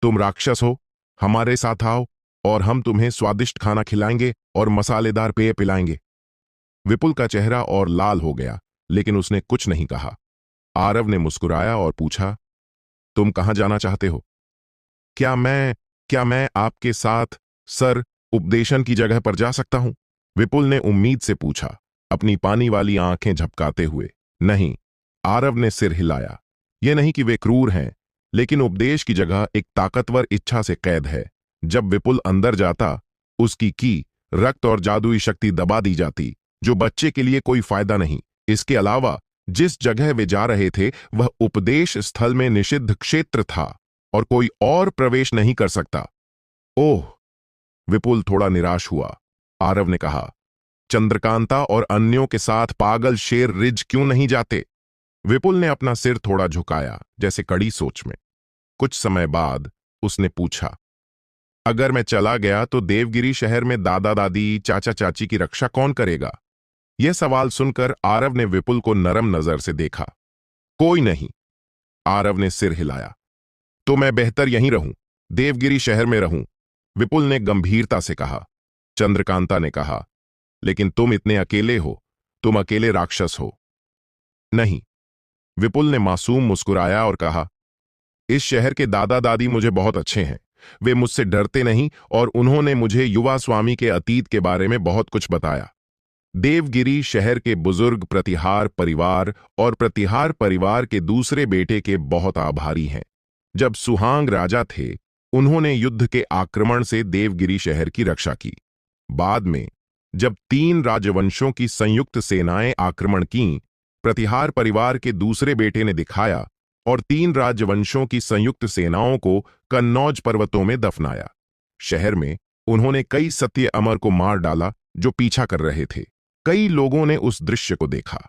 तुम राक्षस हो, हमारे साथ आओ और हम तुम्हें स्वादिष्ट खाना खिलाएंगे और मसालेदार पेय पिलाएंगे। विपुल का चेहरा और लाल हो गया, लेकिन उसने कुछ नहीं कहा। आरव ने मुस्कुराया और पूछा, तुम कहां जाना चाहते हो? क्या मैं आपके साथ सर उपदेशन की जगह पर जा सकता हूं? विपुल ने उम्मीद से पूछा, अपनी पानी वाली आंखें झपकाते हुए। नहीं, आरव ने सिर हिलाया। यह नहीं कि वे क्रूर हैं, लेकिन उपदेश की जगह एक ताकतवर इच्छा से कैद है। जब विपुल अंदर जाता, उसकी की रक्त और जादुई शक्ति दबा दी जाती, जो बच्चे के लिए कोई फायदा नहीं। इसके अलावा जिस जगह वे जा रहे थे वह उपदेश स्थल में निषिद्ध क्षेत्र था और कोई और प्रवेश नहीं कर सकता। ओह! विपुल थोड़ा निराश हुआ। आरव ने कहा, चंद्रकांता और अन्यों के साथ पागल शेर रिज क्यों नहीं जाते? विपुल ने अपना सिर थोड़ा झुकाया, जैसे कड़ी सोच में। कुछ समय बाद उसने पूछा, अगर मैं चला गया तो देवगिरी शहर में दादा दादी चाचा चाची की रक्षा कौन करेगा? यह सवाल सुनकर आरव ने विपुल को नरम नजर से देखा। कोई नहीं। आरव ने सिर हिलाया। तो मैं बेहतर यहीं रहूं, देवगिरी शहर में रहूं, विपुल ने गंभीरता से कहा। चंद्रकांता ने कहा, लेकिन तुम इतने अकेले हो, तुम अकेले राक्षस हो। नहीं, विपुल ने मासूम मुस्कुराया और कहा, इस शहर के दादा दादी मुझे बहुत अच्छे हैं। वे मुझसे डरते नहीं और उन्होंने मुझे युवा स्वामी के अतीत के बारे में बहुत कुछ बताया। देवगिरी शहर के बुजुर्ग प्रतिहार परिवार और प्रतिहार परिवार के दूसरे बेटे के बहुत आभारी हैं। जब सुहांग राजा थे, उन्होंने युद्ध के आक्रमण से देवगिरी शहर की रक्षा की। बाद में जब 3 राजवंशों की संयुक्त सेनाएं आक्रमण कीं, प्रतिहार परिवार के दूसरे बेटे ने दिखाया और 3 राजवंशों की संयुक्त सेनाओं को कन्नौज पर्वतों में दफनाया। शहर में उन्होंने कई सत्य अमर को मार डाला जो पीछा कर रहे थे। कई लोगों ने उस दृश्य को देखा।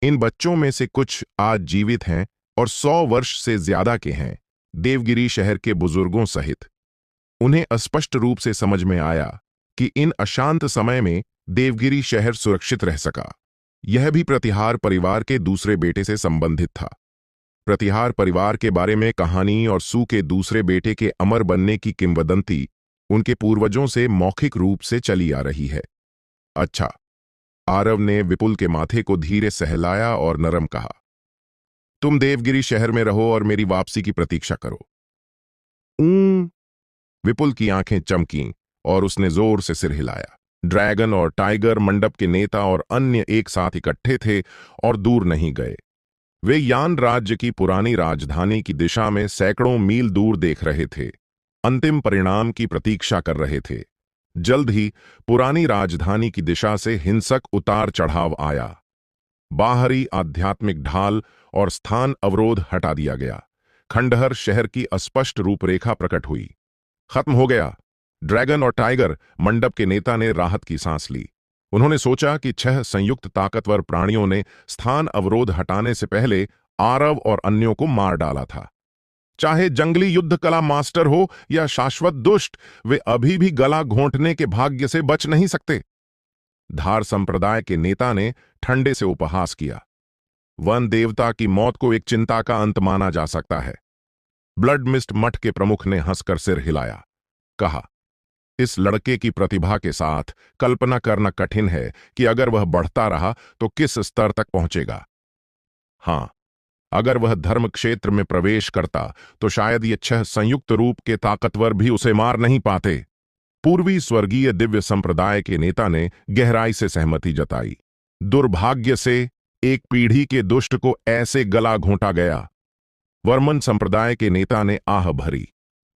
इन बच्चों में से कुछ आज जीवित हैं और 100 वर्ष से ज्यादा के हैं, देवगिरी शहर के बुजुर्गों सहित। उन्हें स्पष्ट रूप से समझ में आया कि इन अशांत समय में देवगिरी शहर सुरक्षित रह सका। यह भी प्रतिहार परिवार के दूसरे बेटे से संबंधित था। प्रतिहार परिवार के बारे में कहानी और सू के दूसरे बेटे के अमर बनने की किंवदंती उनके पूर्वजों से मौखिक रूप से चली आ रही है। अच्छा, आरव ने विपुल के माथे को धीरे सहलाया और नरम कहा, तुम देवगिरी शहर में रहो और मेरी वापसी की प्रतीक्षा करो। विपुल की आंखें चमकीं और उसने जोर से सिर हिलाया। ड्रैगन और टाइगर मंडप के नेता और अन्य एक साथ इकट्ठे थे और दूर नहीं गए। वे यान राज्य की पुरानी राजधानी की दिशा में सैकड़ों मील दूर देख रहे थे, अंतिम परिणाम की प्रतीक्षा कर रहे थे। जल्द ही पुरानी राजधानी की दिशा से हिंसक उतार चढ़ाव आया। बाहरी आध्यात्मिक ढाल और स्थान अवरोध हटा दिया गया। खंडहर शहर की अस्पष्ट रूपरेखा प्रकट हुई। खत्म हो गया। ड्रैगन और टाइगर मंडप के नेता ने राहत की सांस ली। उन्होंने सोचा कि 6 संयुक्त ताकतवर प्राणियों ने स्थान अवरोध हटाने से पहले आरव और अन्यों को मार डाला था। चाहे जंगली युद्ध कला मास्टर हो या शाश्वत दुष्ट, वे अभी भी गला घोंटने के भाग्य से बच नहीं सकते। धार संप्रदाय के नेता ने ठंडे से उपहास किया। वन देवता की मौत को एक चिंता का अंत माना जा सकता है। ब्लड मिस्ट मठ के प्रमुख ने हंसकर सिर हिलाया। कहा, इस लड़के की प्रतिभा के साथ कल्पना करना कठिन है कि अगर वह बढ़ता रहा तो किस स्तर तक पहुंचेगा। हां, अगर वह धर्म क्षेत्र में प्रवेश करता तो शायद ये 6 संयुक्त रूप के ताकतवर भी उसे मार नहीं पाते। पूर्वी स्वर्गीय दिव्य संप्रदाय के नेता ने गहराई से सहमति जताई। दुर्भाग्य से एक पीढ़ी के दुष्ट को ऐसे गला घोंटा गया। वर्मन संप्रदाय के नेता ने आह भरी।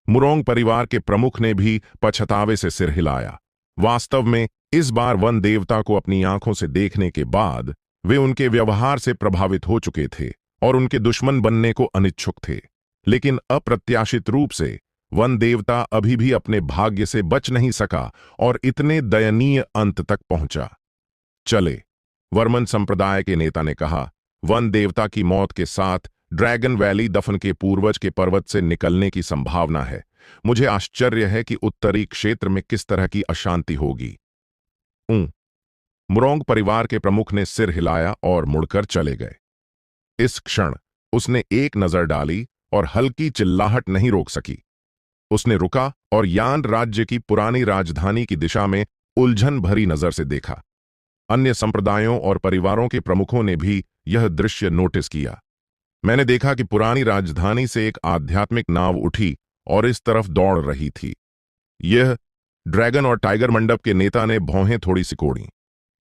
मुरोंग परिवार के प्रमुख ने भी पछतावे से सिर हिलाया। वास्तव में इस बार वन देवता को अपनी आंखों से देखने के बाद वे उनके व्यवहार से प्रभावित हो चुके थे और उनके दुश्मन बनने को अनिच्छुक थे। लेकिन अप्रत्याशित रूप से वन देवता अभी भी अपने भाग्य से बच नहीं सका और इतने दयनीय अंत तक पहुंचा। चले, वर्मन संप्रदाय के नेता ने कहा। वन देवता की मौत के साथ ड्रैगन वैली दफन के पूर्वज के पर्वत से निकलने की संभावना है। मुझे आश्चर्य है कि उत्तरी क्षेत्र में किस तरह की अशांति होगी। मुरोंग परिवार के प्रमुख ने सिर हिलाया और मुड़कर चले गए। इस क्षण उसने एक नजर डाली और हल्की चिल्लाहट नहीं रोक सकी। उसने रुका और यान राज्य की पुरानी राजधानी की दिशा में उलझन भरी नजर से देखा। अन्य संप्रदायों और परिवारों के प्रमुखों ने भी यह दृश्य नोटिस किया। मैंने देखा कि पुरानी राजधानी से एक आध्यात्मिक नाव उठी और इस तरफ दौड़ रही थी। यह ड्रैगन और टाइगर मंडप के नेता ने भौहें थोड़ी सिकोड़ी।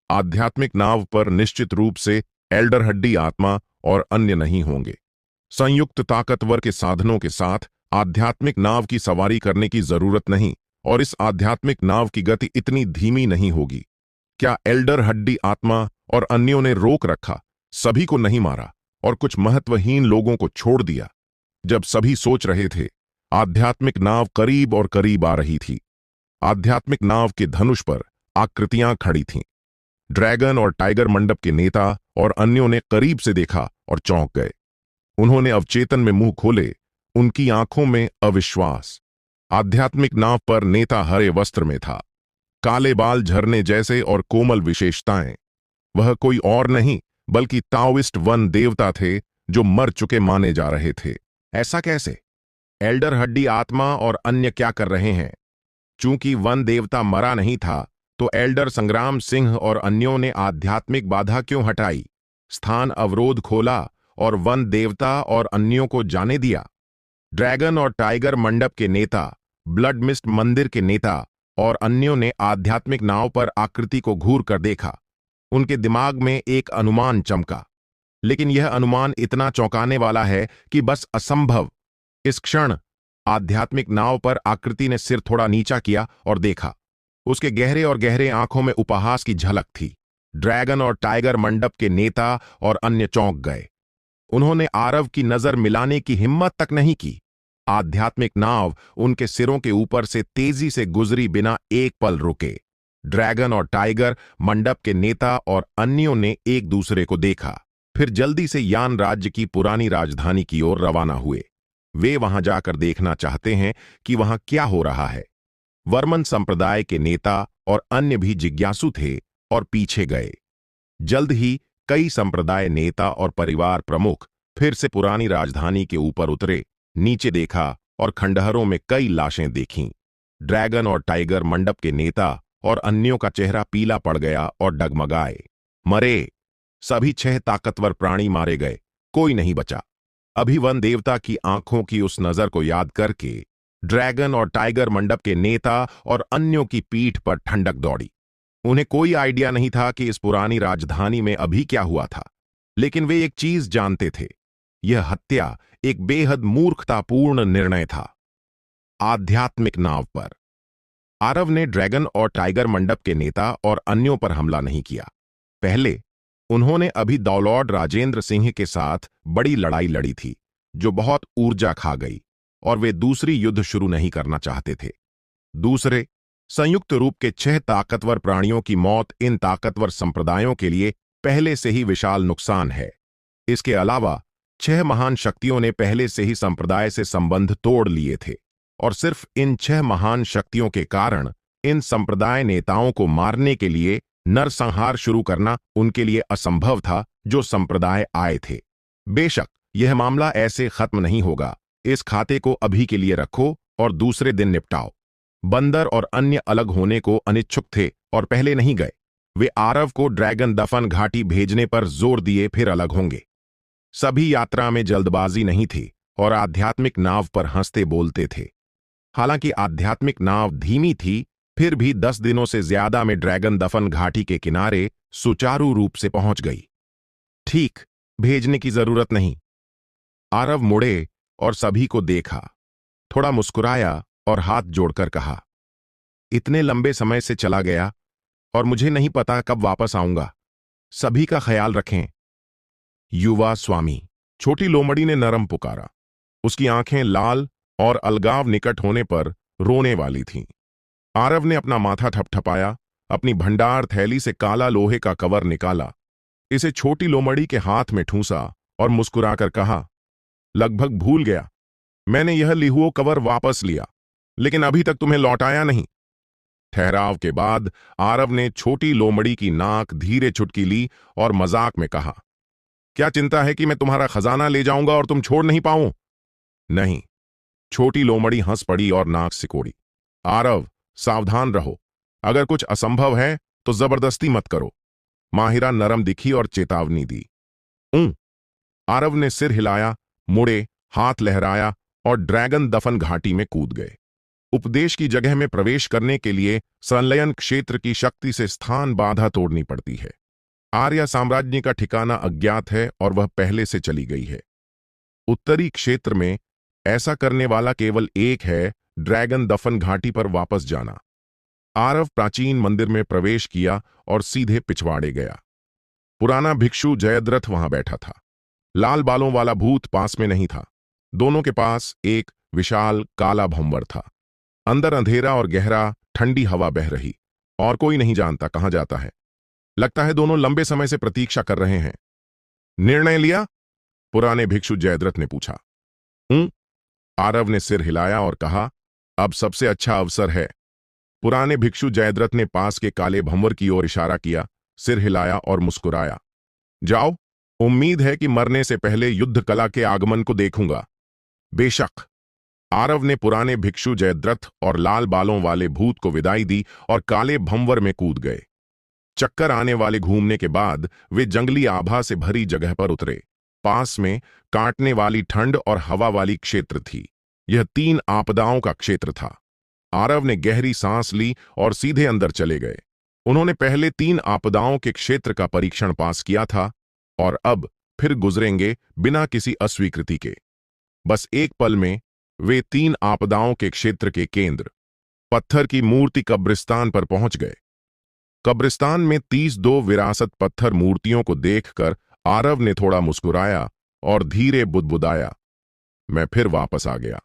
आध्यात्मिक नाव पर निश्चित रूप से एल्डर हड्डी आत्मा और अन्य नहीं होंगे। संयुक्त ताकतवर के साधनों के साथ आध्यात्मिक नाव की सवारी करने की जरूरत नहीं, और इस आध्यात्मिक नाव की गति इतनी धीमी नहीं होगी। क्या एल्डर हड्डी आत्मा और अन्यों ने रोक रखा, सभी को नहीं मारा और कुछ महत्वहीन लोगों को छोड़ दिया? जब सभी सोच रहे थे, आध्यात्मिक नाव करीब और करीब आ रही थी। आध्यात्मिक नाव के धनुष पर आकृतियां खड़ी थीं। ड्रैगन और टाइगर मंडप के नेता और अन्यों ने करीब से देखा और चौंक गए। उन्होंने अवचेतन में मुंह खोले, उनकी आंखों में अविश्वास। आध्यात्मिक नाव पर नेता हरे वस्त्र में था, काले बाल झरने जैसे और कोमल विशेषताएं। वह कोई और नहीं बल्कि ताओइस्ट वन देवता थे जो मर चुके माने जा रहे थे। ऐसा कैसे? एल्डर हड्डी आत्मा और अन्य क्या कर रहे हैं? चूंकि वन देवता मरा नहीं था, तो एल्डर संग्राम सिंह और अन्यों ने आध्यात्मिक बाधा क्यों हटाई, स्थान अवरोध खोला और वन देवता और अन्यों को जाने दिया? ड्रैगन और टाइगर मंडप के नेता, ब्लड मिस्ट मंदिर के नेता और अन्यों ने आध्यात्मिक नाव पर आकृति को घूर कर देखा। उनके दिमाग में एक अनुमान चमका, लेकिन यह अनुमान इतना चौंकाने वाला है कि बस असंभव। इस क्षण आध्यात्मिक नाव पर आकृति ने सिर थोड़ा नीचा किया और देखा। उसके गहरे और गहरे आंखों में उपहास की झलक थी। ड्रैगन और टाइगर मंडप के नेता और अन्य चौंक गए। उन्होंने आरव की नजर मिलाने की हिम्मत तक नहीं की। आध्यात्मिक नाव उनके सिरों के ऊपर से तेजी से गुजरी बिना एक पल रुके। ड्रैगन और टाइगर मंडप के नेता और अन्यों ने एक दूसरे को देखा, फिर जल्दी से यान राज्य की पुरानी राजधानी की ओर रवाना हुए। वे वहां जाकर देखना चाहते हैं कि वहां क्या हो रहा है। वर्मन संप्रदाय के नेता और अन्य भी जिज्ञासु थे और पीछे गए। जल्द ही कई संप्रदाय नेता और परिवार प्रमुख फिर से पुरानी राजधानी के ऊपर उतरे। नीचे देखा और खंडहरों में कई लाशें देखीं। ड्रैगन और टाइगर मंडप के नेता और अन्यों का चेहरा पीला पड़ गया और डगमगाए। मरे! सभी 6 ताकतवर प्राणी मारे गए, कोई नहीं बचा। अभी वन देवता की आंखों की उस नजर को याद करके ड्रैगन और टाइगर मंडप के नेता और अन्यों की पीठ पर ठंडक दौड़ी। उन्हें कोई आइडिया नहीं था कि इस पुरानी राजधानी में अभी क्या हुआ था, लेकिन वे एक चीज जानते थे, यह हत्या एक बेहद मूर्खतापूर्ण निर्णय था। आध्यात्मिक नाव पर आरव ने ड्रैगन और टाइगर मंडप के नेता और अन्यों पर हमला नहीं किया। पहले उन्होंने अभी दौलौड राजेंद्र सिंह के साथ बड़ी लड़ाई लड़ी थी, जो बहुत ऊर्जा खा गई, और वे दूसरी युद्ध शुरू नहीं करना चाहते थे। दूसरे, संयुक्त रूप के 6 ताकतवर प्राणियों की मौत इन ताकतवर संप्रदायों के लिए पहले से ही विशाल नुकसान है। इसके अलावा 6 महान शक्तियों ने पहले से ही संप्रदाय से संबंध तोड़ लिए थे, और सिर्फ इन 6 महान शक्तियों के कारण इन संप्रदाय नेताओं को मारने के लिए नरसंहार शुरू करना उनके लिए असंभव था जो संप्रदाय आए थे। बेशक यह मामला ऐसे खत्म नहीं होगा। इस खाते को अभी के लिए रखो और दूसरे दिन निपटाओ। बंदर और अन्य अलग होने को अनिच्छुक थे और पहले नहीं गए। वे आरव को ड्रैगन दफन घाटी भेजने पर जोर दिए फिर अलग होंगे। सभी यात्रा में जल्दबाजी नहीं थी और आध्यात्मिक नाव पर हंसते बोलते थे। हालांकि आध्यात्मिक नाव धीमी थी, फिर भी 10 दिनों से ज्यादा में ड्रैगन दफन घाटी के किनारे सुचारू रूप से पहुंच गई। ठीक, भेजने की जरूरत नहीं। आरव मुड़े और सभी को देखा, थोड़ा मुस्कुराया और हाथ जोड़कर कहा, इतने लंबे समय से चला गया और मुझे नहीं पता कब वापस आऊंगा। सभी का ख्याल रखें। युवा स्वामी, छोटी लोमड़ी ने नरम पुकारा। उसकी आंखें लाल और अलगाव निकट होने पर रोने वाली थीं। आरव ने अपना माथा ठपठपाया, अपनी भंडार थैली से काला लोहे का कवर निकाला, इसे छोटी लोमड़ी के हाथ में ठूंसा और मुस्कुराकर कहा, लगभग भूल गया। मैंने यह लिहुओ कवर वापस लिया, लेकिन अभी तक तुम्हें लौटाया नहीं। ठहराव के बाद आरव ने छोटी लोमड़ी की नाक धीरे चुटकी ली और मजाक में कहा, क्या चिंता है कि मैं तुम्हारा खजाना ले जाऊंगा और तुम छोड़ नहीं पाऊं? नहीं। छोटी लोमड़ी हंस पड़ी और नाक सिकोड़ी। आरव, सावधान रहो। अगर कुछ असंभव है तो जबरदस्ती मत करो। माहिरा नरम दिखी और चेतावनी दी। आरव ने सिर हिलाया, मुड़े, हाथ लहराया और ड्रैगन दफन घाटी में कूद गए। उपदेश की जगह में प्रवेश करने के लिए संलयन क्षेत्र की शक्ति से स्थान बाधा तोड़नी पड़ती है। आर्य साम्राज्य का ठिकाना अज्ञात है और वह पहले से चली गई है। उत्तरी क्षेत्र में ऐसा करने वाला केवल एक है, ड्रैगन दफन घाटी पर वापस जाना। आरव प्राचीन मंदिर में प्रवेश किया और सीधे पिछवाड़े गया। पुराना भिक्षु जयद्रथ वहां बैठा था। लाल बालों वाला भूत पास में नहीं था। दोनों के पास एक विशाल काला भंवर था। अंदर अंधेरा और गहरा ठंडी हवा बह रही, और कोई नहीं जानता कहां जाता है। लगता है दोनों लंबे समय से प्रतीक्षा कर रहे हैं। निर्णय लिया? पुराने भिक्षु जयद्रथ ने पूछा। आरव ने सिर हिलाया और कहा, अब सबसे अच्छा अवसर है। पुराने भिक्षु जयद्रथ ने पास के काले भंवर की ओर इशारा किया, सिर हिलाया और मुस्कुराया। जाओ, उम्मीद है कि मरने से पहले युद्ध कला के आगमन को देखूंगा। बेशक। आरव ने पुराने भिक्षु जयद्रथ और लाल बालों वाले भूत को विदाई दी और काले भंवर में कूद गए। चक्कर आने वाले घूमने के बाद वे जंगली आभा से भरी जगह पर उतरे। पास में काटने वाली ठंड और हवा वाली क्षेत्र थी। यह 3 आपदाओं का क्षेत्र था। आरव ने गहरी सांस ली और सीधे अंदर चले गए। उन्होंने पहले 3 आपदाओं के क्षेत्र का परीक्षण पास किया था और अब फिर गुजरेंगे बिना किसी अस्वीकृति के। बस एक पल में वे 3 आपदाओं के क्षेत्र के केंद्र, पत्थर की मूर्ति कब्रिस्तान पर पहुंच गए। कब्रिस्तान में 32 विरासत पत्थर मूर्तियों को देखकर आरव ने थोड़ा मुस्कुराया और धीरे बुदबुदाया, मैं फिर वापस आ गया।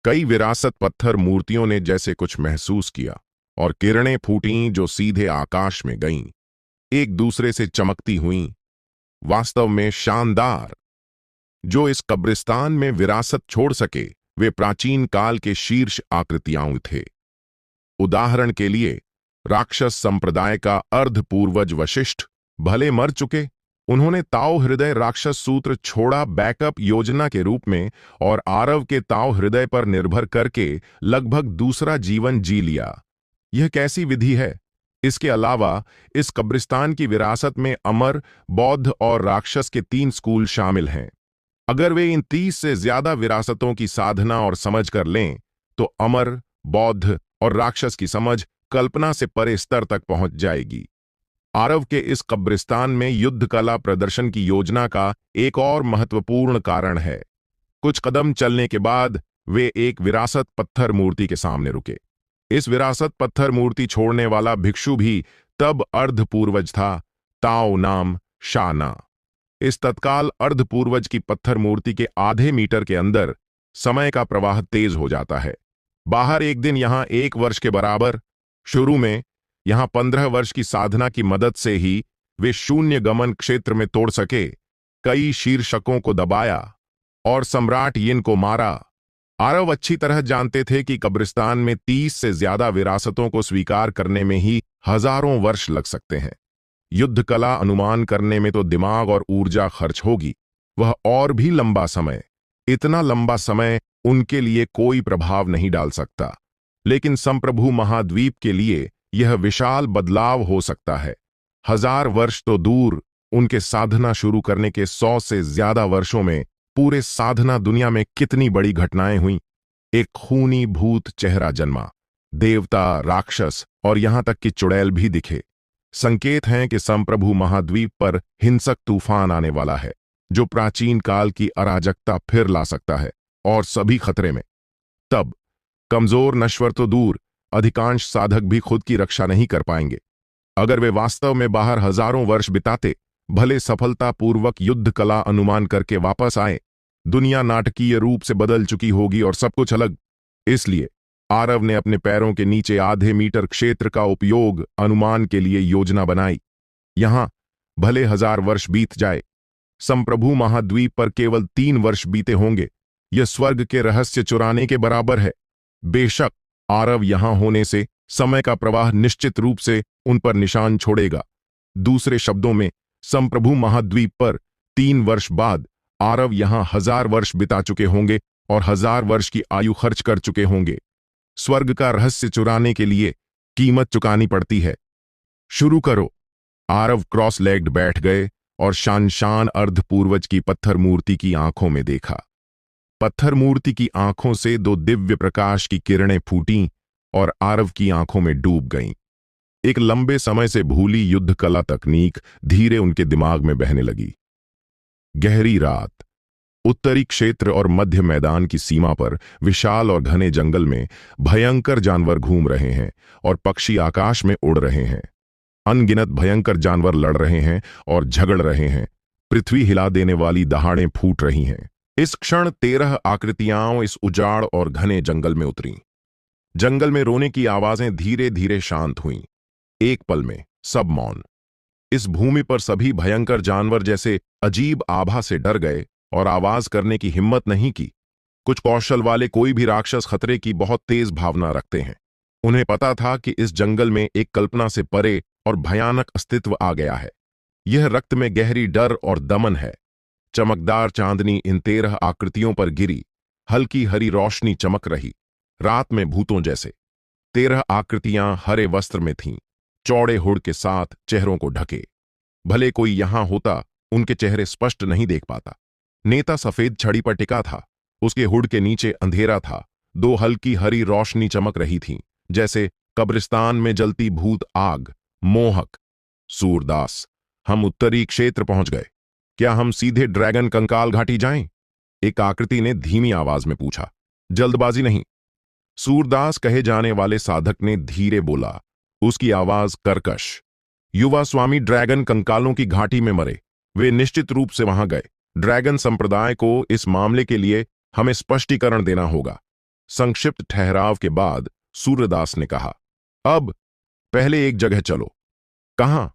कई विरासत पत्थर मूर्तियों ने जैसे कुछ महसूस किया और किरणें फूटीं जो सीधे आकाश में गईं, एक दूसरे से चमकती हुईं। वास्तव में शानदार। जो इस कब्रिस्तान में विरासत छोड़ सके वे प्राचीन काल के शीर्ष आकृतियां थे। उदाहरण के लिए राक्षस संप्रदाय का अर्ध पूर्वज वशिष्ठ भले मर चुके, उन्होंने ताओ हृदय राक्षस सूत्र छोड़ा बैकअप योजना के रूप में और आरव के ताओ हृदय पर निर्भर करके लगभग दूसरा जीवन जी लिया। यह कैसी विधि है? इसके अलावा इस कब्रिस्तान की विरासत में अमर, बौद्ध और राक्षस के 3 स्कूल शामिल हैं। अगर वे इन 30 से ज्यादा विरासतों की साधना और समझ कर लें तो अमर, बौद्ध और राक्षस की समझ कल्पना से परे स्तर तक पहुंच जाएगी। आरव के इस कब्रिस्तान में युद्ध कला प्रदर्शन की योजना का एक और महत्वपूर्ण कारण है। कुछ कदम चलने के बाद वे एक विरासत पत्थर मूर्ति के सामने रुके। इस विरासत पत्थर मूर्ति छोड़ने वाला भिक्षु भी तब अर्ध पूर्वज था, ताओ नाम शाना। इस तत्काल अर्ध पूर्वज की पत्थर मूर्ति के आधे मीटर के अंदर समय का प्रवाह तेज हो जाता है। बाहर एक दिन यहां 1 वर्ष के बराबर। शुरू में यहां 15 वर्ष की साधना की मदद से ही वे शून्य गमन क्षेत्र में तोड़ सके, कई शीर्षकों को दबाया और सम्राट यिन को मारा। आरव अच्छी तरह जानते थे कि कब्रिस्तान में 30 से ज्यादा विरासतों को स्वीकार करने में ही हजारों वर्ष लग सकते हैं। युद्ध कला अनुमान करने में तो दिमाग और ऊर्जा खर्च होगी, वह और भी लंबा समय। इतना लंबा समय उनके लिए कोई प्रभाव नहीं डाल सकता, लेकिन संप्रभु महाद्वीप के लिए यह विशाल बदलाव हो सकता है। 1000 वर्ष तो दूर, उनके साधना शुरू करने के 100 से ज्यादा वर्षों में पूरे साधना दुनिया में कितनी बड़ी घटनाएं हुईं। एक खूनी भूत चेहरा जन्मा, देवता, राक्षस और यहां तक कि चुड़ैल भी दिखे। संकेत हैं कि संप्रभु महाद्वीप पर हिंसक तूफान आने वाला है, जो प्राचीन काल की अराजकता फिर ला सकता है और सभी खतरे में। तब कमजोर नश्वर तो दूर, अधिकांश साधक भी खुद की रक्षा नहीं कर पाएंगे। अगर वे वास्तव में बाहर हजारों वर्ष बिताते, भले सफलतापूर्वक युद्ध कला अनुमान करके वापस आए, दुनिया नाटकीय रूप से बदल चुकी होगी और सब कुछ अलग। इसलिए आरव ने अपने पैरों के नीचे आधे मीटर क्षेत्र का उपयोग अनुमान के लिए योजना बनाई। यहां भले 1000 वर्ष बीत जाए, संप्रभु महाद्वीप पर केवल 3 वर्ष बीते होंगे। यह स्वर्ग के रहस्य चुराने के बराबर है। बेशक आरव यहां होने से समय का प्रवाह निश्चित रूप से उन पर निशान छोड़ेगा। दूसरे शब्दों में, संप्रभु महाद्वीप पर 3 वर्ष बाद आरव यहां 1000 वर्ष बिता चुके होंगे और 1000 वर्ष की आयु खर्च कर चुके होंगे। स्वर्ग का रहस्य चुराने के लिए कीमत चुकानी पड़ती है। शुरू करो। आरव क्रॉस लेग्ड बैठ गए और शान अर्धपूर्वज की पत्थर मूर्ति की आंखों में देखा। पत्थर मूर्ति की आंखों से 2 दिव्य प्रकाश की किरणें फूटीं और आरव की आंखों में डूब गईं। एक लंबे समय से भूली युद्ध कला तकनीक धीरे उनके दिमाग में बहने लगी। गहरी रात, उत्तरी क्षेत्र और मध्य मैदान की सीमा पर विशाल और घने जंगल में भयंकर जानवर घूम रहे हैं और पक्षी आकाश में उड़ रहे हैं। अनगिनत भयंकर जानवर लड़ रहे हैं और झगड़ रहे हैं। पृथ्वी हिला देने वाली दहाड़ें फूट रही हैं। इस क्षण 13 आकृतियां इस उजाड़ और घने जंगल में उतरीं। जंगल में रोने की आवाजें धीरे धीरे शांत हुईं। एक पल में सब मौन। इस भूमि पर सभी भयंकर जानवर जैसे अजीब आभा से डर गए और आवाज करने की हिम्मत नहीं की। कुछ कौशल वाले कोई भी राक्षस खतरे की बहुत तेज भावना रखते हैं। उन्हें पता था कि इस जंगल में एक कल्पना से परे और भयानक अस्तित्व आ गया है। यह रक्त में गहरी डर और दमन है। चमकदार चांदनी इन 13 आकृतियों पर गिरी। हल्की हरी रोशनी चमक रही, रात में भूतों जैसे। 13 आकृतियां हरे वस्त्र में थीं, चौड़े हुड के साथ चेहरों को ढके। भले कोई यहां होता, उनके चेहरे स्पष्ट नहीं देख पाता। नेता सफेद छड़ी पर टिका था। उसके हुड के नीचे अंधेरा था। 2 हल्की हरी रोशनी चमक रही थीं, जैसे कब्रिस्तान में जलती भूत आग। मोहक। सूरदास, हम उत्तरी क्षेत्र पहुंच गए। क्या हम सीधे ड्रैगन कंकाल घाटी जाएं? एक आकृति ने धीमी आवाज में पूछा। जल्दबाजी नहीं, सूरदास कहे जाने वाले साधक ने धीरे बोला, उसकी आवाज कर्कश। युवा स्वामी ड्रैगन कंकालों की घाटी में मरे। वे निश्चित रूप से वहां गए। ड्रैगन संप्रदाय को इस मामले के लिए हमें स्पष्टीकरण देना होगा। संक्षिप्त ठहराव के बाद सूरदास ने कहा, अब पहले एक जगह चलो। कहां?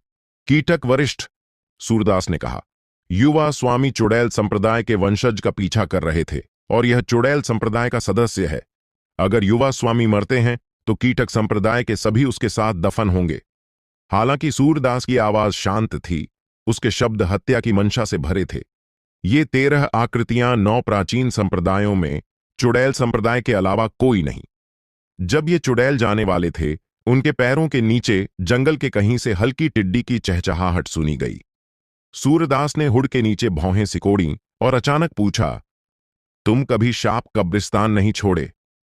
कीटक वरिष्ठ, सूरदास ने कहा। युवा स्वामी चुड़ैल संप्रदाय के वंशज का पीछा कर रहे थे और यह चुड़ैल संप्रदाय का सदस्य है। अगर युवा स्वामी मरते हैं तो कीटक संप्रदाय के सभी उसके साथ दफन होंगे। हालांकि सूरदास की आवाज शांत थी, उसके शब्द हत्या की मंशा से भरे थे। ये 13 आकृतियां 9 प्राचीन संप्रदायों में चुड़ैल संप्रदाय के अलावा कोई नहीं। जब ये चुड़ैल जाने वाले थे, उनके पैरों के नीचे जंगल के कहीं से हल्की टिड्डी की चहचहाहट सुनी गई। सूरदास ने हुड के नीचे भौहें सिकोड़ी और अचानक पूछा, तुम कभी शाप कब्रिस्तान नहीं छोड़े?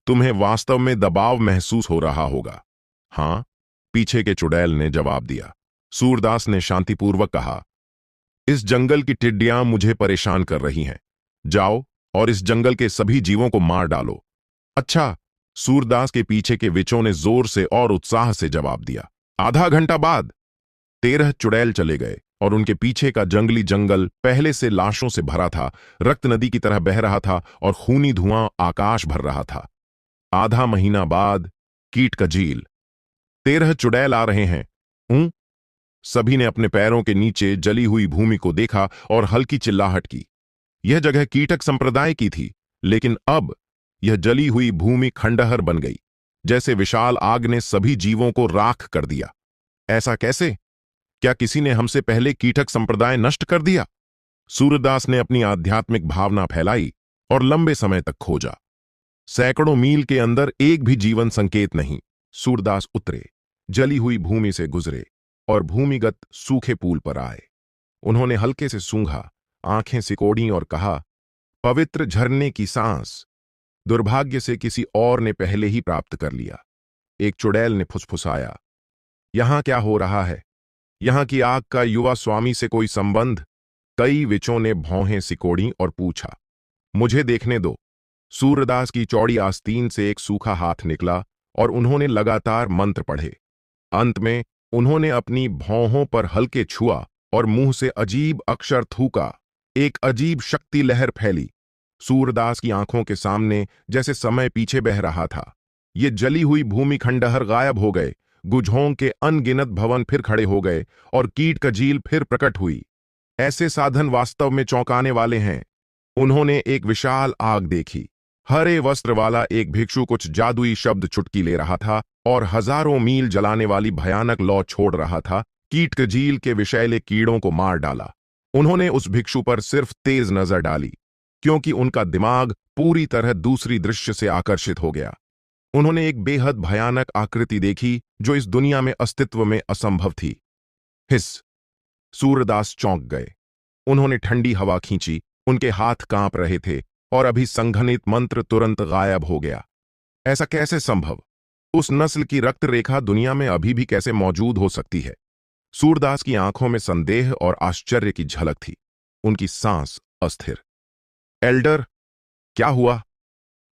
तुम्हें वास्तव में दबाव महसूस हो रहा होगा। हां, पीछे के चुड़ैल ने जवाब दिया। सूरदास ने शांतिपूर्वक कहा, इस जंगल की टिड्डियां मुझे परेशान कर रही हैं। जाओ और इस जंगल के सभी जीवों को मार डालो। अच्छा, सूरदास के पीछे के विचों ने जोर से और उत्साह से जवाब दिया। आधा घंटा बाद 13 चुड़ैल चले गए और उनके पीछे का जंगली जंगल पहले से लाशों से भरा था, रक्त नदी की तरह बह रहा था और खूनी धुआं आकाश भर रहा था। आधा महीना बाद कीट का झील। 13 चुड़ैल आ रहे हैं। सभी ने अपने पैरों के नीचे जली हुई भूमि को देखा और हल्की चिल्लाहट की। यह जगह कीटक संप्रदाय की थी, लेकिन अब यह जली हुई भूमि खंडहर बन गई, जैसे विशाल आग ने सभी जीवों को राख कर दिया। ऐसा कैसे? क्या किसी ने हमसे पहले कीटक संप्रदाय नष्ट कर दिया? सूरदास ने अपनी आध्यात्मिक भावना फैलाई और लंबे समय तक खोजा। सैकड़ों मील के अंदर एक भी जीवन संकेत नहीं। सूरदास उतरे, जली हुई भूमि से गुजरे और भूमिगत सूखे पुल पर आए। उन्होंने हल्के से सूंघा, आंखें सिकोड़ी और कहा, पवित्र झरने की सांस। दुर्भाग्य से किसी और ने पहले ही प्राप्त कर लिया। एक चुड़ैल ने फुसफुसाया, यहां क्या हो रहा है? यहां की आग का युवा स्वामी से कोई संबंध? कई विचों ने भौहें सिकोड़ी और पूछा। मुझे देखने दो। सूरदास की चौड़ी आस्तीन से एक सूखा हाथ निकला और उन्होंने लगातार मंत्र पढ़े। अंत में उन्होंने अपनी भौहों पर हल्के छुआ और मुंह से अजीब अक्षर थूका। एक अजीब शक्ति लहर फैली। सूरदास की आंखों के सामने जैसे समय पीछे बह रहा था। ये जली हुई भूमि खंडहर गायब हो गए। गुझों के अनगिनत भवन फिर खड़े हो गए और कीट का झील फिर प्रकट हुई। ऐसे साधन वास्तव में चौंकाने वाले हैं। उन्होंने एक विशाल आग देखी। हरे वस्त्र वाला एक भिक्षु कुछ जादुई शब्द चुटकी ले रहा था और हजारों मील जलाने वाली भयानक लौ छोड़ रहा था। कीट झील के विषैले कीड़ों को मार डाला। उन्होंने उस भिक्षु पर सिर्फ तेज नजर डाली, क्योंकि उनका दिमाग पूरी तरह दूसरी दृश्य से आकर्षित हो गया। उन्होंने एक बेहद भयानक आकृति देखी जो इस दुनिया में अस्तित्व में असंभव थी। हिस! सूरदास चौंक गए। उन्होंने ठंडी हवा खींची, उनके हाथ कांप रहे थे और अभी संघनित मंत्र तुरंत गायब हो गया। ऐसा कैसे संभव? उस नस्ल की रक्त रेखा दुनिया में अभी भी कैसे मौजूद हो सकती है? सूरदास की आंखों में संदेह और आश्चर्य की झलक थी। उनकी सांस अस्थिर। एल्डर, क्या हुआ?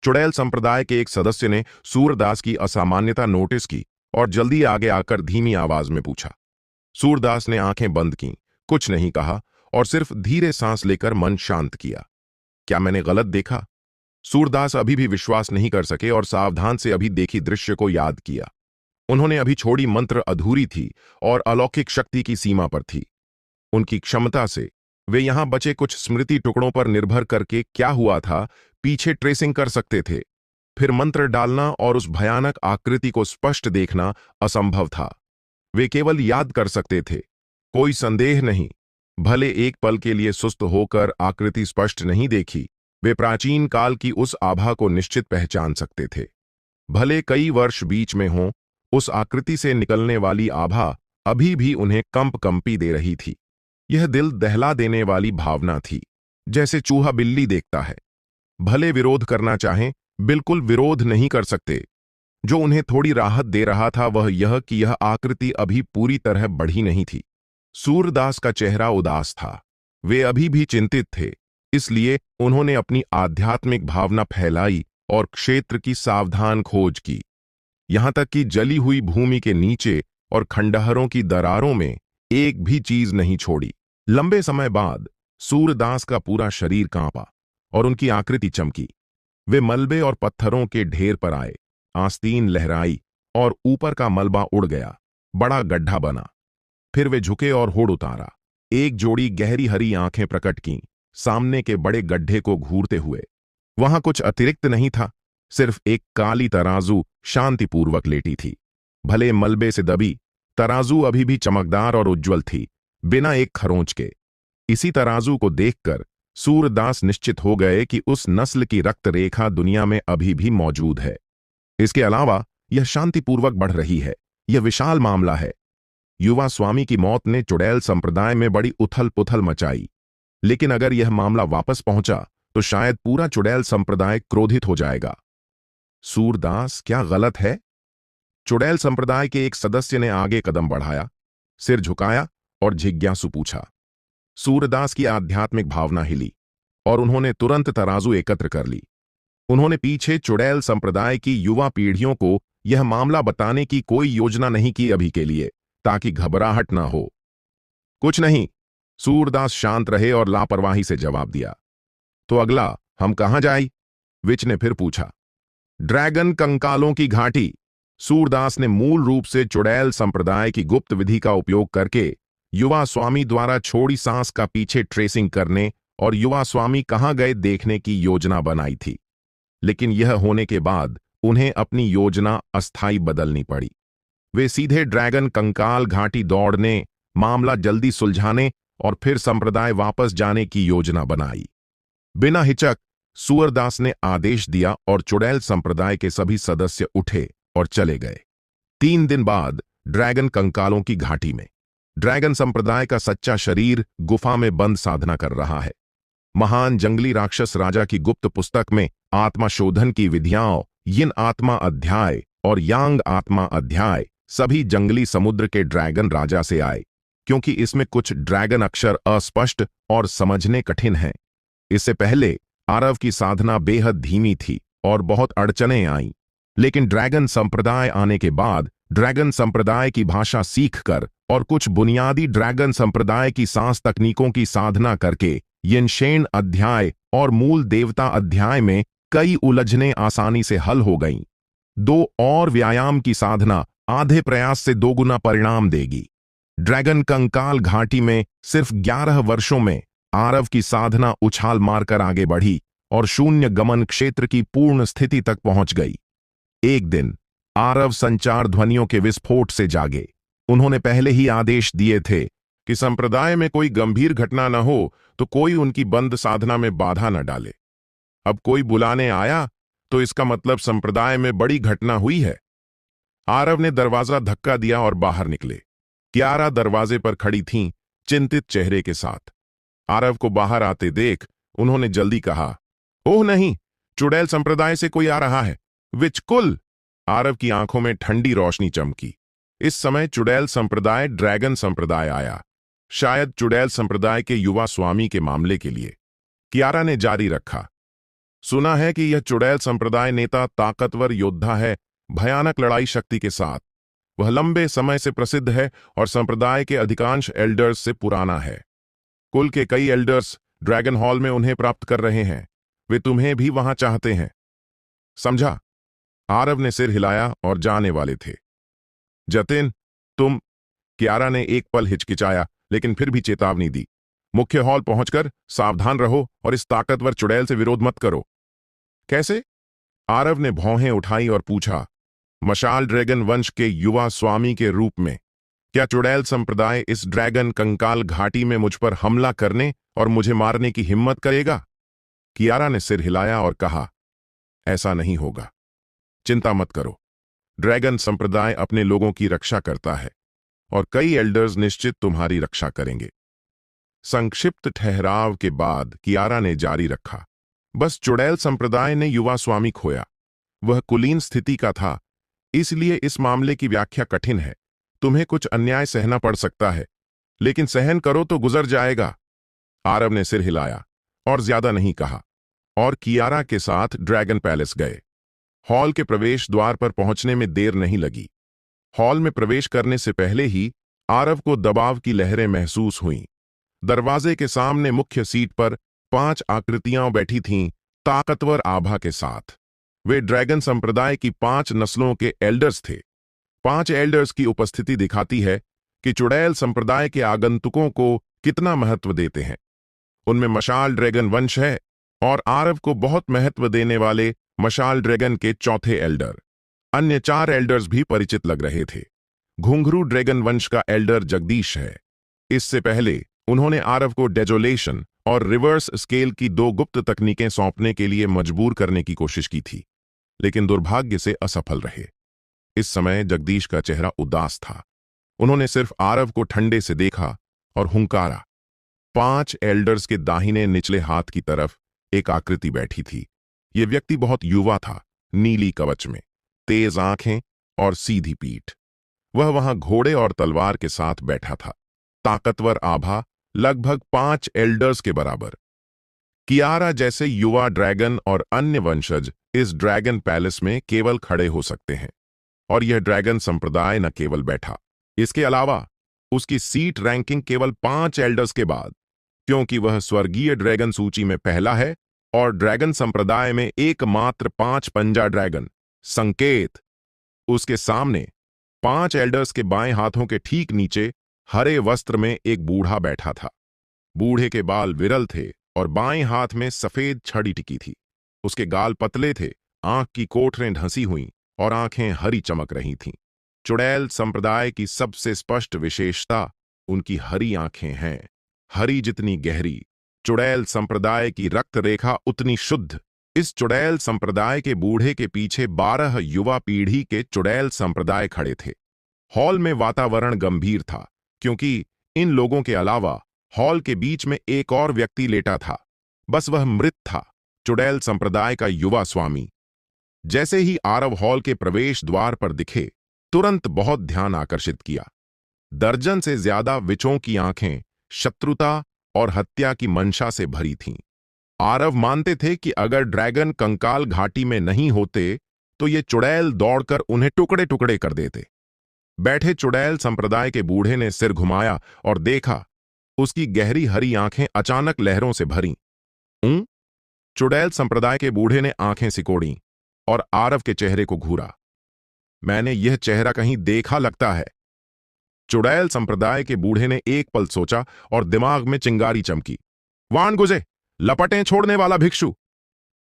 चुड़ैल संप्रदाय के एक सदस्य ने सूरदास की असामान्यता नोटिस की और जल्दी आगे आकर धीमी आवाज में पूछा। सूरदास ने आंखें बंद कीं, कुछ नहीं कहा और सिर्फ धीरे सांस लेकर मन शांत किया। क्या मैंने गलत देखा? सूरदास अभी भी विश्वास नहीं कर सके और सावधान से अभी देखी दृश्य को याद किया। उन्होंने अभी छोड़ी मंत्र अधूरी थी और अलौकिक शक्ति की सीमा पर थी। उनकी क्षमता से वे यहां बचे कुछ स्मृति टुकड़ों पर निर्भर करके क्या हुआ था पीछे ट्रेसिंग कर सकते थे। फिर मंत्र डालना और उस भयानक आकृति को स्पष्ट देखना असंभव था। वे केवल याद कर सकते थे। कोई संदेह नहीं, भले एक पल के लिए सुस्त होकर आकृति स्पष्ट नहीं देखी, वे प्राचीन काल की उस आभा को निश्चित पहचान सकते थे। भले कई वर्ष बीच में हों, उस आकृति से निकलने वाली आभा अभी भी उन्हें कंपी दे रही थी। यह दिल दहला देने वाली भावना थी, जैसे चूहा बिल्ली देखता है। भले विरोध करना चाहें, बिल्कुल विरोध नहीं कर सकते। जो उन्हें थोड़ी राहत दे रहा था वह यह कि यह आकृति अभी पूरी तरह बढ़ी नहीं थी। सूरदास का चेहरा उदास था। वे अभी भी चिंतित थे, इसलिए उन्होंने अपनी आध्यात्मिक भावना फैलाई और क्षेत्र की सावधान खोज की। यहां तक कि जली हुई भूमि के नीचे और खंडहरों की दरारों में एक भी चीज नहीं छोड़ी। लंबे समय बाद सूरदास का पूरा शरीर कांपा और उनकी आकृति चमकी। वे मलबे और पत्थरों के ढेर पर आए, आस्तीन लहराई और ऊपर का मलबा उड़ गया, बड़ा गड्ढा बना। फिर वे झुके और होड़ उतारा। एक जोड़ी गहरी हरी आंखें प्रकट कीं, सामने के बड़े गड्ढे को घूरते हुए। वहां कुछ अतिरिक्त नहीं था, सिर्फ एक काली तराजू शांतिपूर्वक लेटी थी। भले मलबे से दबी, तराजू अभी भी चमकदार और उज्ज्वल थी, बिना एक खरोंच के। इसी तराजू को देखकर सूरदास निश्चित हो गए कि उस नस्ल की रक्त रेखा दुनिया में अभी भी मौजूद है। इसके अलावा यह शांतिपूर्वक बढ़ रही है। यह विशाल मामला है। युवा स्वामी की मौत ने चुड़ैल संप्रदाय में बड़ी उथल पुथल मचाई, लेकिन अगर यह मामला वापस पहुंचा तो शायद पूरा चुड़ैल संप्रदाय क्रोधित हो जाएगा। सूरदास, क्या गलत है? चुड़ैल संप्रदाय के एक सदस्य ने आगे कदम बढ़ाया, सिर झुकाया और जिज्ञासु पूछा। सूरदास की आध्यात्मिक भावना हिली और उन्होंने तुरंत तराजू एकत्र कर ली। उन्होंने पीछे चुड़ैल संप्रदाय की युवा पीढ़ियों को यह मामला बताने की कोई योजना नहीं की अभी के लिए, ताकि घबराहट ना हो। कुछ नहीं, सूरदास शांत रहे और लापरवाही से जवाब दिया। तो अगला हम कहां जाए? विच ने फिर पूछा। ड्रैगन कंकालों की घाटी। सूरदास ने मूल रूप से चुड़ैल संप्रदाय की गुप्त विधि का उपयोग करके युवा स्वामी द्वारा छोड़ी सांस का पीछे ट्रेसिंग करने और युवा स्वामी कहां गए देखने की योजना बनाई थी। लेकिन यह होने के बाद उन्हें अपनी योजना अस्थायी बदलनी पड़ी। वे सीधे ड्रैगन कंकाल घाटी दौड़ने, मामला जल्दी सुलझाने और फिर संप्रदाय वापस जाने की योजना बनाई। बिना हिचक सूरदास ने आदेश दिया और चुड़ैल संप्रदाय के सभी सदस्य उठे और चले गए। 3 दिन बाद ड्रैगन कंकालों की घाटी में ड्रैगन संप्रदाय का सच्चा शरीर गुफा में बंद साधना कर रहा है। महान जंगली राक्षस राजा की गुप्त पुस्तक में आत्मा शोधन की विधियां, यिन आत्मा अध्याय और यांग आत्मा अध्याय सभी जंगली समुद्र के ड्रैगन राजा से आए, क्योंकि इसमें कुछ ड्रैगन अक्षर अस्पष्ट और समझने कठिन हैं। इससे पहले आरव की साधना बेहद धीमी थी और बहुत अड़चनें आईं, लेकिन ड्रैगन संप्रदाय आने के बाद ड्रैगन संप्रदाय की भाषा सीखकर और कुछ बुनियादी ड्रैगन संप्रदाय की सांस तकनीकों की साधना करके यिनशेन अध्याय और मूल देवता अध्याय में कई उलझनें आसानी से हल हो गईं। 2 और व्यायाम की साधना आधे प्रयास से 2 गुना परिणाम देगी। ड्रैगन कंकाल घाटी में सिर्फ 11 वर्षों में आरव की साधना उछाल मारकर आगे बढ़ी और शून्य गमन क्षेत्र की पूर्ण स्थिति तक पहुंच गई। एक दिन आरव संचार ध्वनियों के विस्फोट से जागे। उन्होंने पहले ही आदेश दिए थे कि संप्रदाय में कोई गंभीर घटना न हो तो कोई उनकी बंद साधना में बाधा न डाले। अब कोई बुलाने आया तो इसका मतलब संप्रदाय में बड़ी घटना हुई है। आरव ने दरवाजा धक्का दिया और बाहर निकले। कियारा दरवाजे पर खड़ी थीं, चिंतित चेहरे के साथ। आरव को बाहर आते देख उन्होंने जल्दी कहा, ओह नहीं, चुड़ैल संप्रदाय से कोई आ रहा है। विचकुल! आरव की आंखों में ठंडी रोशनी चमकी। इस समय चुड़ैल संप्रदाय ड्रैगन संप्रदाय आया, शायद चुड़ैल संप्रदाय के युवा स्वामी के मामले के लिए। कियारा ने जारी रखा, सुना है कि यह चुड़ैल संप्रदाय नेता ताकतवर योद्धा है, भयानक लड़ाई शक्ति के साथ। वह लंबे समय से प्रसिद्ध है और संप्रदाय के अधिकांश एल्डर्स से पुराना है। कुल के कई एल्डर्स ड्रैगन हॉल में उन्हें प्राप्त कर रहे हैं। वे तुम्हें भी वहां चाहते हैं, समझा? आरव ने सिर हिलाया और जाने वाले थे। जतिन, तुम। कियारा ने एक पल हिचकिचाया लेकिन फिर भी चेतावनी दी, मुख्य हॉल पहुंचकर सावधान रहो और इस ताकतवर चुड़ैल से विरोध मत करो। कैसे? आरव ने भौहें उठाई और पूछा, मशाल ड्रैगन वंश के युवा स्वामी के रूप में क्या चुड़ैल संप्रदाय इस ड्रैगन कंकाल घाटी में मुझ पर हमला करने और मुझे मारने की हिम्मत करेगा? कियारा ने सिर हिलाया और कहा, ऐसा नहीं होगा। चिंता मत करो, ड्रैगन संप्रदाय अपने लोगों की रक्षा करता है और कई एल्डर्स निश्चित तुम्हारी रक्षा करेंगे। संक्षिप्त ठहराव के बाद कियारा ने जारी रखा, बस चुड़ैल संप्रदाय ने युवा स्वामी खोया। वह कुलीन स्थिति का था, इसलिए इस मामले की व्याख्या कठिन है। तुम्हें कुछ अन्याय सहना पड़ सकता है, लेकिन सहन करो तो गुजर जाएगा। आरव ने सिर हिलाया और ज्यादा नहीं कहा और कियारा के साथ ड्रैगन पैलेस गए। हॉल के प्रवेश द्वार पर पहुंचने में देर नहीं लगी। हॉल में प्रवेश करने से पहले ही आरव को दबाव की लहरें महसूस हुईं। दरवाजे के सामने मुख्य सीट पर 5 आकृतियां बैठी थीं, ताकतवर आभा के साथ। वे ड्रैगन संप्रदाय की 5 नस्लों के एल्डर्स थे। 5 एल्डर्स की उपस्थिति दिखाती है कि चुड़ैल संप्रदाय के आगंतुकों को कितना महत्व देते हैं। उनमें मशाल ड्रैगन वंश है और आरव को बहुत महत्व देने वाले मशाल ड्रैगन के चौथे एल्डर। अन्य 4 एल्डर्स भी परिचित लग रहे थे। घुंघरू ड्रैगन वंश का एल्डर जगदीश है। इससे पहले उन्होंने आरव को डेजोलेशन और रिवर्स स्केल की 2 गुप्त तकनीकें सौंपने के लिए मजबूर करने की कोशिश की थी, लेकिन दुर्भाग्य से असफल रहे। इस समय जगदीश का चेहरा उदास था। उन्होंने सिर्फ आरव को ठंडे से देखा और हुंकारा। 5 एल्डर्स के दाहिने निचले हाथ की तरफ एक आकृति बैठी थी। यह व्यक्ति बहुत युवा था, नीली कवच में, तेज आंखें और सीधी पीठ। वह वहां घोड़े और तलवार के साथ बैठा था। ताकतवर आभा, लगभग 5 एल्डर्स के बराबर। कियारा जैसे युवा ड्रैगन और अन्य वंशज इस ड्रैगन पैलेस में केवल खड़े हो सकते हैं, और यह ड्रैगन संप्रदाय न केवल बैठा, इसके अलावा उसकी सीट रैंकिंग केवल 5 एल्डर्स के बाद, क्योंकि वह स्वर्गीय ड्रैगन सूची में पहला है और ड्रैगन संप्रदाय में एकमात्र 5 पंजा ड्रैगन। संकेत, उसके सामने 5 एल्डर्स के बाएं हाथों के ठीक नीचे हरे वस्त्र में एक बूढ़ा बैठा था। बूढ़े के बाल विरल थे और बाएं हाथ में सफेद छड़ी टिकी थी। उसके गाल पतले थे, आंख की कोठरें ढंसी हुईं और आंखें हरी चमक रही थीं। चुड़ैल संप्रदाय की सबसे स्पष्ट विशेषता उनकी हरी आंखें हैं। हरी जितनी गहरी, चुड़ैल संप्रदाय की रक्त रेखा उतनी शुद्ध। इस चुड़ैल संप्रदाय के बूढ़े के पीछे 12 युवा पीढ़ी के चुड़ैल संप्रदाय खड़े थे। हॉल में वातावरण गंभीर था, क्योंकि इन लोगों के अलावा हॉल के बीच में एक और व्यक्ति लेटा था। बस वह मृत था, चुड़ैल संप्रदाय का युवा स्वामी। जैसे ही आरव हॉल के प्रवेश द्वार पर दिखे, तुरंत बहुत ध्यान आकर्षित किया। दर्जन से ज्यादा विचों की आंखें शत्रुता और हत्या की मंशा से भरी थीं। आरव मानते थे कि अगर ड्रैगन कंकाल घाटी में नहीं होते तो ये चुड़ैल दौड़कर उन्हें टुकड़े टुकड़े कर देते। बैठे चुड़ैल संप्रदाय के बूढ़े ने सिर घुमाया और देखा, उसकी गहरी हरी आंखें अचानक लहरों से भरीं। चुड़ैल संप्रदाय के बूढ़े ने आंखें सिकोड़ीं और आरव के चेहरे को घूरा। मैंने यह चेहरा कहीं देखा लगता है। चुड़ैल संप्रदाय के बूढ़े ने एक पल सोचा और दिमाग में चिंगारी चमकी। वाण गुजे, लपटें छोड़ने वाला भिक्षु।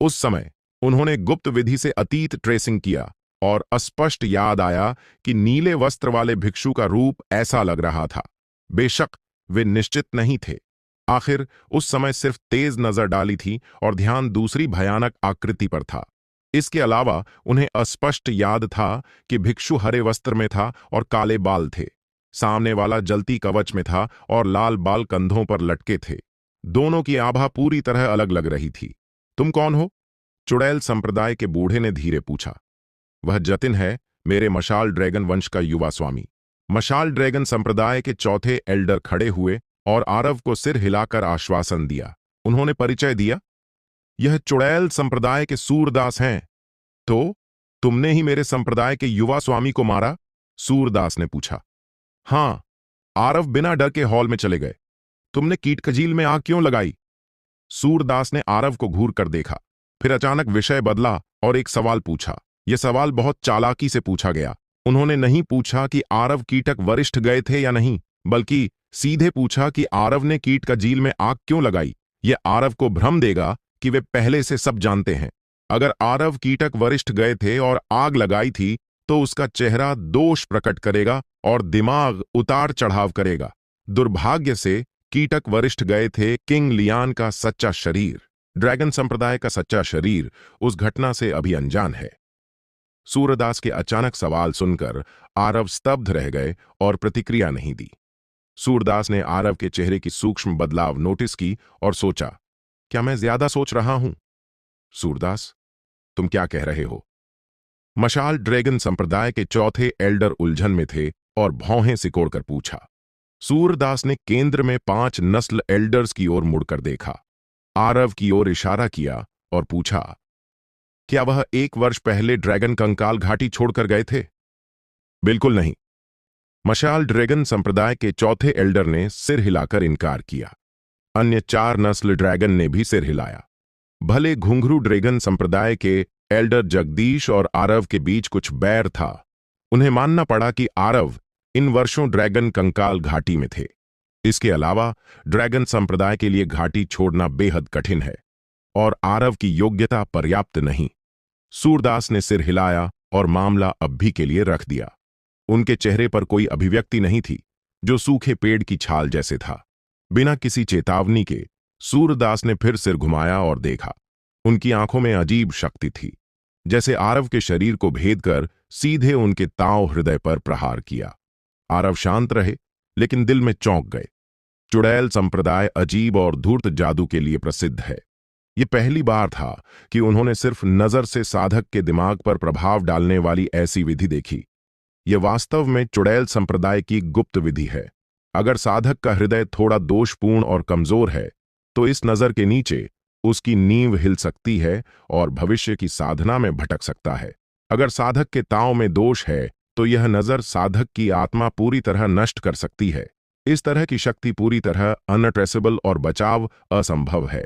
उस समय उन्होंने गुप्त विधि से अतीत ट्रेसिंग किया और स्पष्ट याद आया कि नीले वस्त्र वाले भिक्षु का रूप ऐसा लग रहा था। बेशक वे निश्चित नहीं थे। आखिर उस समय सिर्फ तेज नजर डाली थी और ध्यान दूसरी भयानक आकृति पर था। इसके अलावा उन्हें अस्पष्ट याद था कि भिक्षु हरे वस्त्र में था और काले बाल थे। सामने वाला जलती कवच में था और लाल बाल कंधों पर लटके थे। दोनों की आभा पूरी तरह अलग लग रही थी। तुम कौन हो? चुड़ैल संप्रदाय के बूढ़े ने धीरे पूछा। वह जतिन है, मेरे मशाल ड्रैगन वंश का युवा स्वामी। मशाल ड्रैगन संप्रदाय के चौथे एल्डर खड़े हुए और आरव को सिर हिलाकर आश्वासन दिया। उन्होंने परिचय दिया, यह चुड़ैल संप्रदाय के सूरदास हैं। तो तुमने ही मेरे संप्रदाय के युवा स्वामी को मारा? सूरदास ने पूछा। हां, आरव बिना डर के हॉल में चले गए। तुमने कीटकजील में आग क्यों लगाई? सूरदास ने आरव को घूर कर देखा, फिर अचानक विषय बदला और एक सवाल पूछा। यह सवाल बहुत चालाकी से पूछा गया। उन्होंने नहीं पूछा कि आरव कीटक वरिष्ठ गए थे या नहीं, बल्कि सीधे पूछा कि आरव ने कीट का झील में आग क्यों लगाई। यह आरव को भ्रम देगा कि वे पहले से सब जानते हैं। अगर आरव कीटक वरिष्ठ गए थे और आग लगाई थी तो उसका चेहरा दोष प्रकट करेगा और दिमाग उतार चढ़ाव करेगा। दुर्भाग्य से कीटक वरिष्ठ गए थे किंग लियान का सच्चा शरीर। ड्रैगन संप्रदाय का सच्चा शरीर उस घटना से अभी अनजान है। सूरदास के अचानक सवाल सुनकर आरव स्तब्ध रह गए और प्रतिक्रिया नहीं दी। सूरदास ने आरव के चेहरे की सूक्ष्म बदलाव नोटिस की और सोचा, क्या मैं ज्यादा सोच रहा हूं? सूरदास, तुम क्या कह रहे हो? मशाल ड्रैगन संप्रदाय के चौथे एल्डर उलझन में थे और भौहें सिकोड़कर पूछा। सूरदास ने केंद्र में 5 नस्ल एल्डर्स की ओर मुड़कर देखा, आरव की ओर इशारा किया और पूछा, क्या वह 1 वर्ष पहले ड्रैगन कंकाल घाटी छोड़कर गए थे? बिल्कुल नहीं। मशाल ड्रैगन संप्रदाय के चौथे एल्डर ने सिर हिलाकर इनकार किया। अन्य 4 नस्ल ड्रैगन ने भी सिर हिलाया। भले घुंघरू ड्रैगन संप्रदाय के एल्डर जगदीश और आरव के बीच कुछ बैर था, उन्हें मानना पड़ा कि आरव इन वर्षों ड्रैगन कंकाल घाटी में थे। इसके अलावा ड्रैगन संप्रदाय के लिए घाटी छोड़ना बेहद कठिन है और आरव की योग्यता पर्याप्त नहीं। सूरदास ने सिर हिलाया और मामला अब भी के लिए रख दिया। उनके चेहरे पर कोई अभिव्यक्ति नहीं थी, जो सूखे पेड़ की छाल जैसे था। बिना किसी चेतावनी के सूरदास ने फिर सिर घुमाया और देखा। उनकी आंखों में अजीब शक्ति थी, जैसे आरव के शरीर को भेद कर सीधे उनके ताव हृदय पर प्रहार किया। आरव शांत रहे, लेकिन दिल में चौंक गए। चुड़ैल संप्रदाय अजीब और धूर्त जादू के लिए प्रसिद्ध है। ये पहली बार था कि उन्होंने सिर्फ नजर से साधक के दिमाग पर प्रभाव डालने वाली ऐसी विधि देखी। यह वास्तव में चुड़ैल संप्रदाय की गुप्त विधि है। अगर साधक का हृदय थोड़ा दोषपूर्ण और कमजोर है, तो इस नजर के नीचे उसकी नींव हिल सकती है और भविष्य की साधना में भटक सकता है। अगर साधक के ताव में दोष है, तो यह नजर साधक की आत्मा पूरी तरह नष्ट कर सकती है। इस तरह की शक्ति पूरी तरह अनट्रेसेबल और बचाव असंभव है।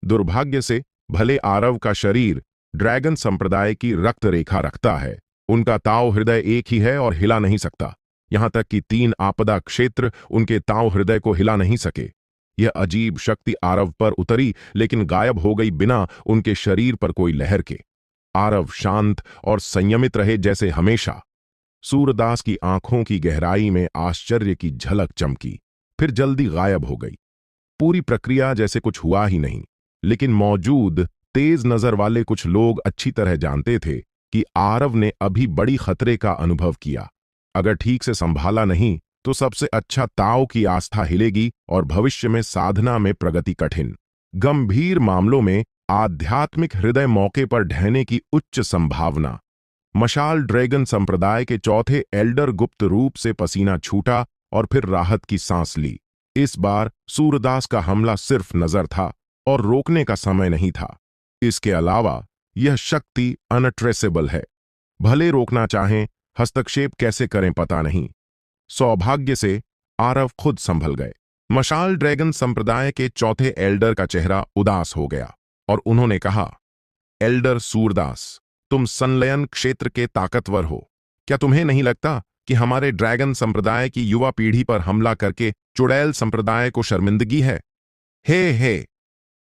दुर्भाग्य से भले आरव का शरीर ड्रैगन संप्रदाय की रक्त रेखा रखता है, उनका ताव हृदय एक ही है और हिला नहीं सकता। यहां तक कि 3 आपदा क्षेत्र उनके ताव हृदय को हिला नहीं सके। यह अजीब शक्ति आरव पर उतरी, लेकिन गायब हो गई बिना उनके शरीर पर कोई लहर के। आरव शांत और संयमित रहे जैसे हमेशा। सूरदास की आंखों की गहराई में आश्चर्य की झलक चमकी, फिर जल्दी गायब हो गई। पूरी प्रक्रिया जैसे कुछ हुआ ही नहीं। लेकिन मौजूद तेज नजर वाले कुछ लोग अच्छी तरह जानते थे कि आरव ने अभी बड़ी खतरे का अनुभव किया। अगर ठीक से संभाला नहीं तो सबसे अच्छा ताव की आस्था हिलेगी और भविष्य में साधना में प्रगति कठिन। गंभीर मामलों में आध्यात्मिक हृदय मौके पर ढहने की उच्च संभावना। मशाल ड्रैगन संप्रदाय के चौथे एल्डर गुप्त रूप से पसीना छूटा और फिर राहत की सांस ली। इस बार सूरदास का हमला सिर्फ नजर था और रोकने का समय नहीं था। इसके अलावा यह शक्ति अनट्रेसेबल है। भले रोकना चाहें, हस्तक्षेप कैसे करें पता नहीं। सौभाग्य से आरव खुद संभल गए। मशाल ड्रैगन संप्रदाय के चौथे एल्डर का चेहरा उदास हो गया और उन्होंने कहा, एल्डर सूरदास, तुम संलयन क्षेत्र के ताकतवर हो। क्या तुम्हें नहीं लगता कि हमारे ड्रैगन संप्रदाय की युवा पीढ़ी पर हमला करके चुड़ैल संप्रदाय को शर्मिंदगी है। हे,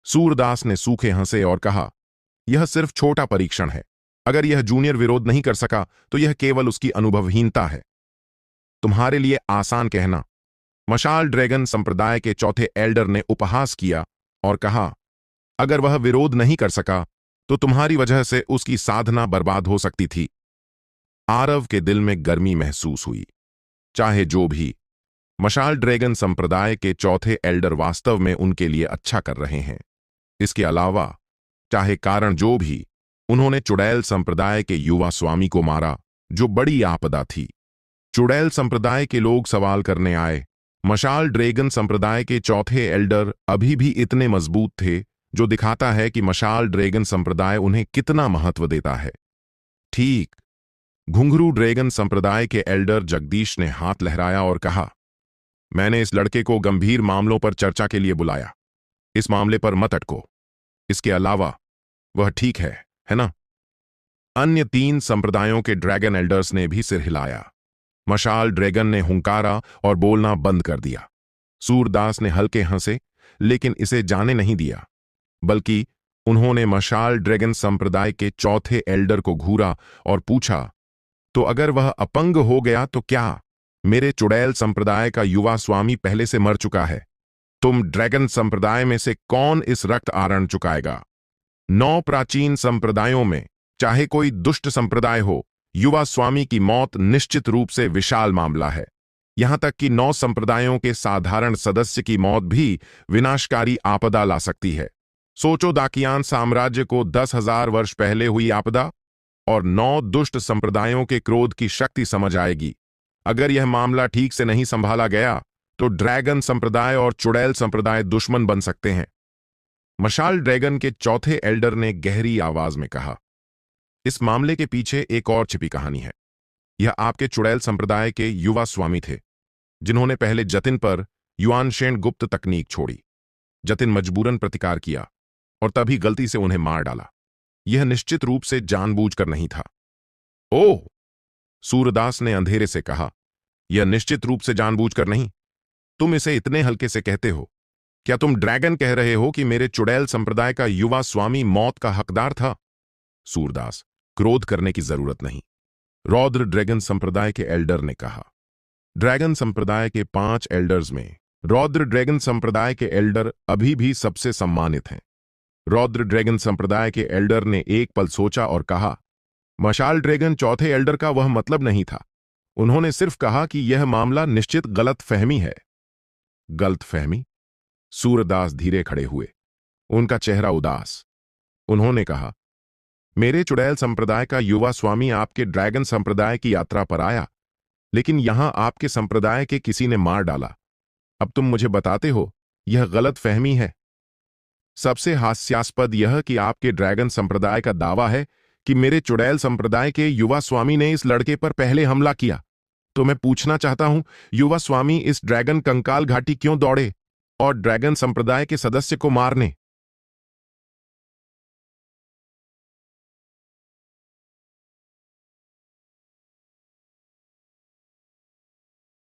सूरदास ने सूखे हंसे और कहा, यह सिर्फ छोटा परीक्षण है। अगर यह जूनियर विरोध नहीं कर सका तो यह केवल उसकी अनुभवहीनता है। तुम्हारे लिए आसान कहना। मशाल ड्रैगन संप्रदाय के चौथे एल्डर ने उपहास किया और कहा, अगर वह विरोध नहीं कर सका तो तुम्हारी वजह से उसकी साधना बर्बाद हो सकती थी। आरव के दिल में गर्मी महसूस हुई। चाहे जो भी, मशाल ड्रैगन संप्रदाय के चौथे एल्डर वास्तव में उनके लिए अच्छा कर रहे हैं। इसके अलावा, चाहे कारण जो भी, उन्होंने चुड़ैल संप्रदाय के युवा स्वामी को मारा, जो बड़ी आपदा थी। चुड़ैल संप्रदाय के लोग सवाल करने आए, मशाल ड्रैगन संप्रदाय के चौथे एल्डर अभी भी इतने मजबूत थे, जो दिखाता है कि मशाल ड्रैगन संप्रदाय उन्हें कितना महत्व देता है। ठीक। घुंघरू ड्रैगन संप्रदाय के एल्डर जगदीश ने हाथ लहराया और कहा, मैंने इस लड़के को गंभीर मामलों पर चर्चा के लिए बुलाया। इस मामले पर मत अटको। इसके अलावा वह ठीक है ना? अन्य 3 संप्रदायों के ड्रैगन एल्डर्स ने भी सिर हिलाया। मशाल ड्रैगन ने हुंकारा और बोलना बंद कर दिया। सूरदास ने हल्के हंसे, लेकिन इसे जाने नहीं दिया, बल्कि उन्होंने मशाल ड्रैगन संप्रदाय के चौथे एल्डर को घूरा और पूछा, तो अगर वह अपंग हो गया तो क्या? मेरे चुड़ैल संप्रदाय का युवा स्वामी पहले से मर चुका है। तुम ड्रैगन संप्रदाय में से कौन इस रक्त आरण चुकाएगा? 9 प्राचीन संप्रदायों में, चाहे कोई दुष्ट संप्रदाय हो, युवा स्वामी की मौत निश्चित रूप से विशाल मामला है। यहां तक कि 9 संप्रदायों के साधारण सदस्य की मौत भी विनाशकारी आपदा ला सकती है। सोचो, दाकियान साम्राज्य को 10,000 वर्ष पहले हुई आपदा और 9 दुष्ट संप्रदायों के क्रोध की शक्ति समझ आएगी। अगर यह मामला ठीक से नहीं संभाला गया तो ड्रैगन संप्रदाय और चुड़ैल संप्रदाय दुश्मन बन सकते हैं। मशाल ड्रैगन के चौथे एल्डर ने गहरी आवाज में कहा, इस मामले के पीछे एक और छिपी कहानी है। यह आपके चुड़ैल संप्रदाय के युवा स्वामी थे, जिन्होंने पहले जतिन पर युआनशेन गुप्त तकनीक छोड़ी। जतिन मजबूरन प्रतिकार किया और तभी गलती से उन्हें मार डाला। यह निश्चित रूप से जानबूझकर नहीं था। ओह, सूरदास ने अंधेरे से कहा, यह निश्चित रूप से जानबूझकर नहीं। तुम इसे इतने हल्के से कहते हो। क्या तुम ड्रैगन कह रहे हो कि मेरे चुड़ैल संप्रदाय का युवा स्वामी मौत का हकदार था? सूरदास, क्रोध करने की जरूरत नहीं, रौद्र ड्रैगन संप्रदाय के एल्डर ने कहा। ड्रैगन संप्रदाय के 5 एल्डर्स में रौद्र ड्रैगन संप्रदाय के एल्डर अभी भी सबसे सम्मानित हैं। रौद्र ड्रैगन संप्रदाय के एल्डर ने एक पल सोचा और कहा, मशाल ड्रैगन चौथे एल्डर का वह मतलब नहीं था। उन्होंने सिर्फ कहा कि यह मामला निश्चित गलतफहमी है। गलतफहमी? सूरदास धीरे खड़े हुए, उनका चेहरा उदास। उन्होंने कहा, मेरे चुड़ैल संप्रदाय का युवा स्वामी आपके ड्रैगन संप्रदाय की यात्रा पर आया, लेकिन यहां आपके संप्रदाय के किसी ने मार डाला। अब तुम मुझे बताते हो यह गलतफहमी है। सबसे हास्यास्पद यह कि आपके ड्रैगन संप्रदाय का दावा है कि मेरे चुड़ैल संप्रदाय के युवा स्वामी ने इस लड़के पर पहले हमला किया। तो मैं पूछना चाहता हूं, युवा स्वामी इस ड्रैगन कंकाल घाटी क्यों दौड़े और ड्रैगन संप्रदाय के सदस्य को मारने?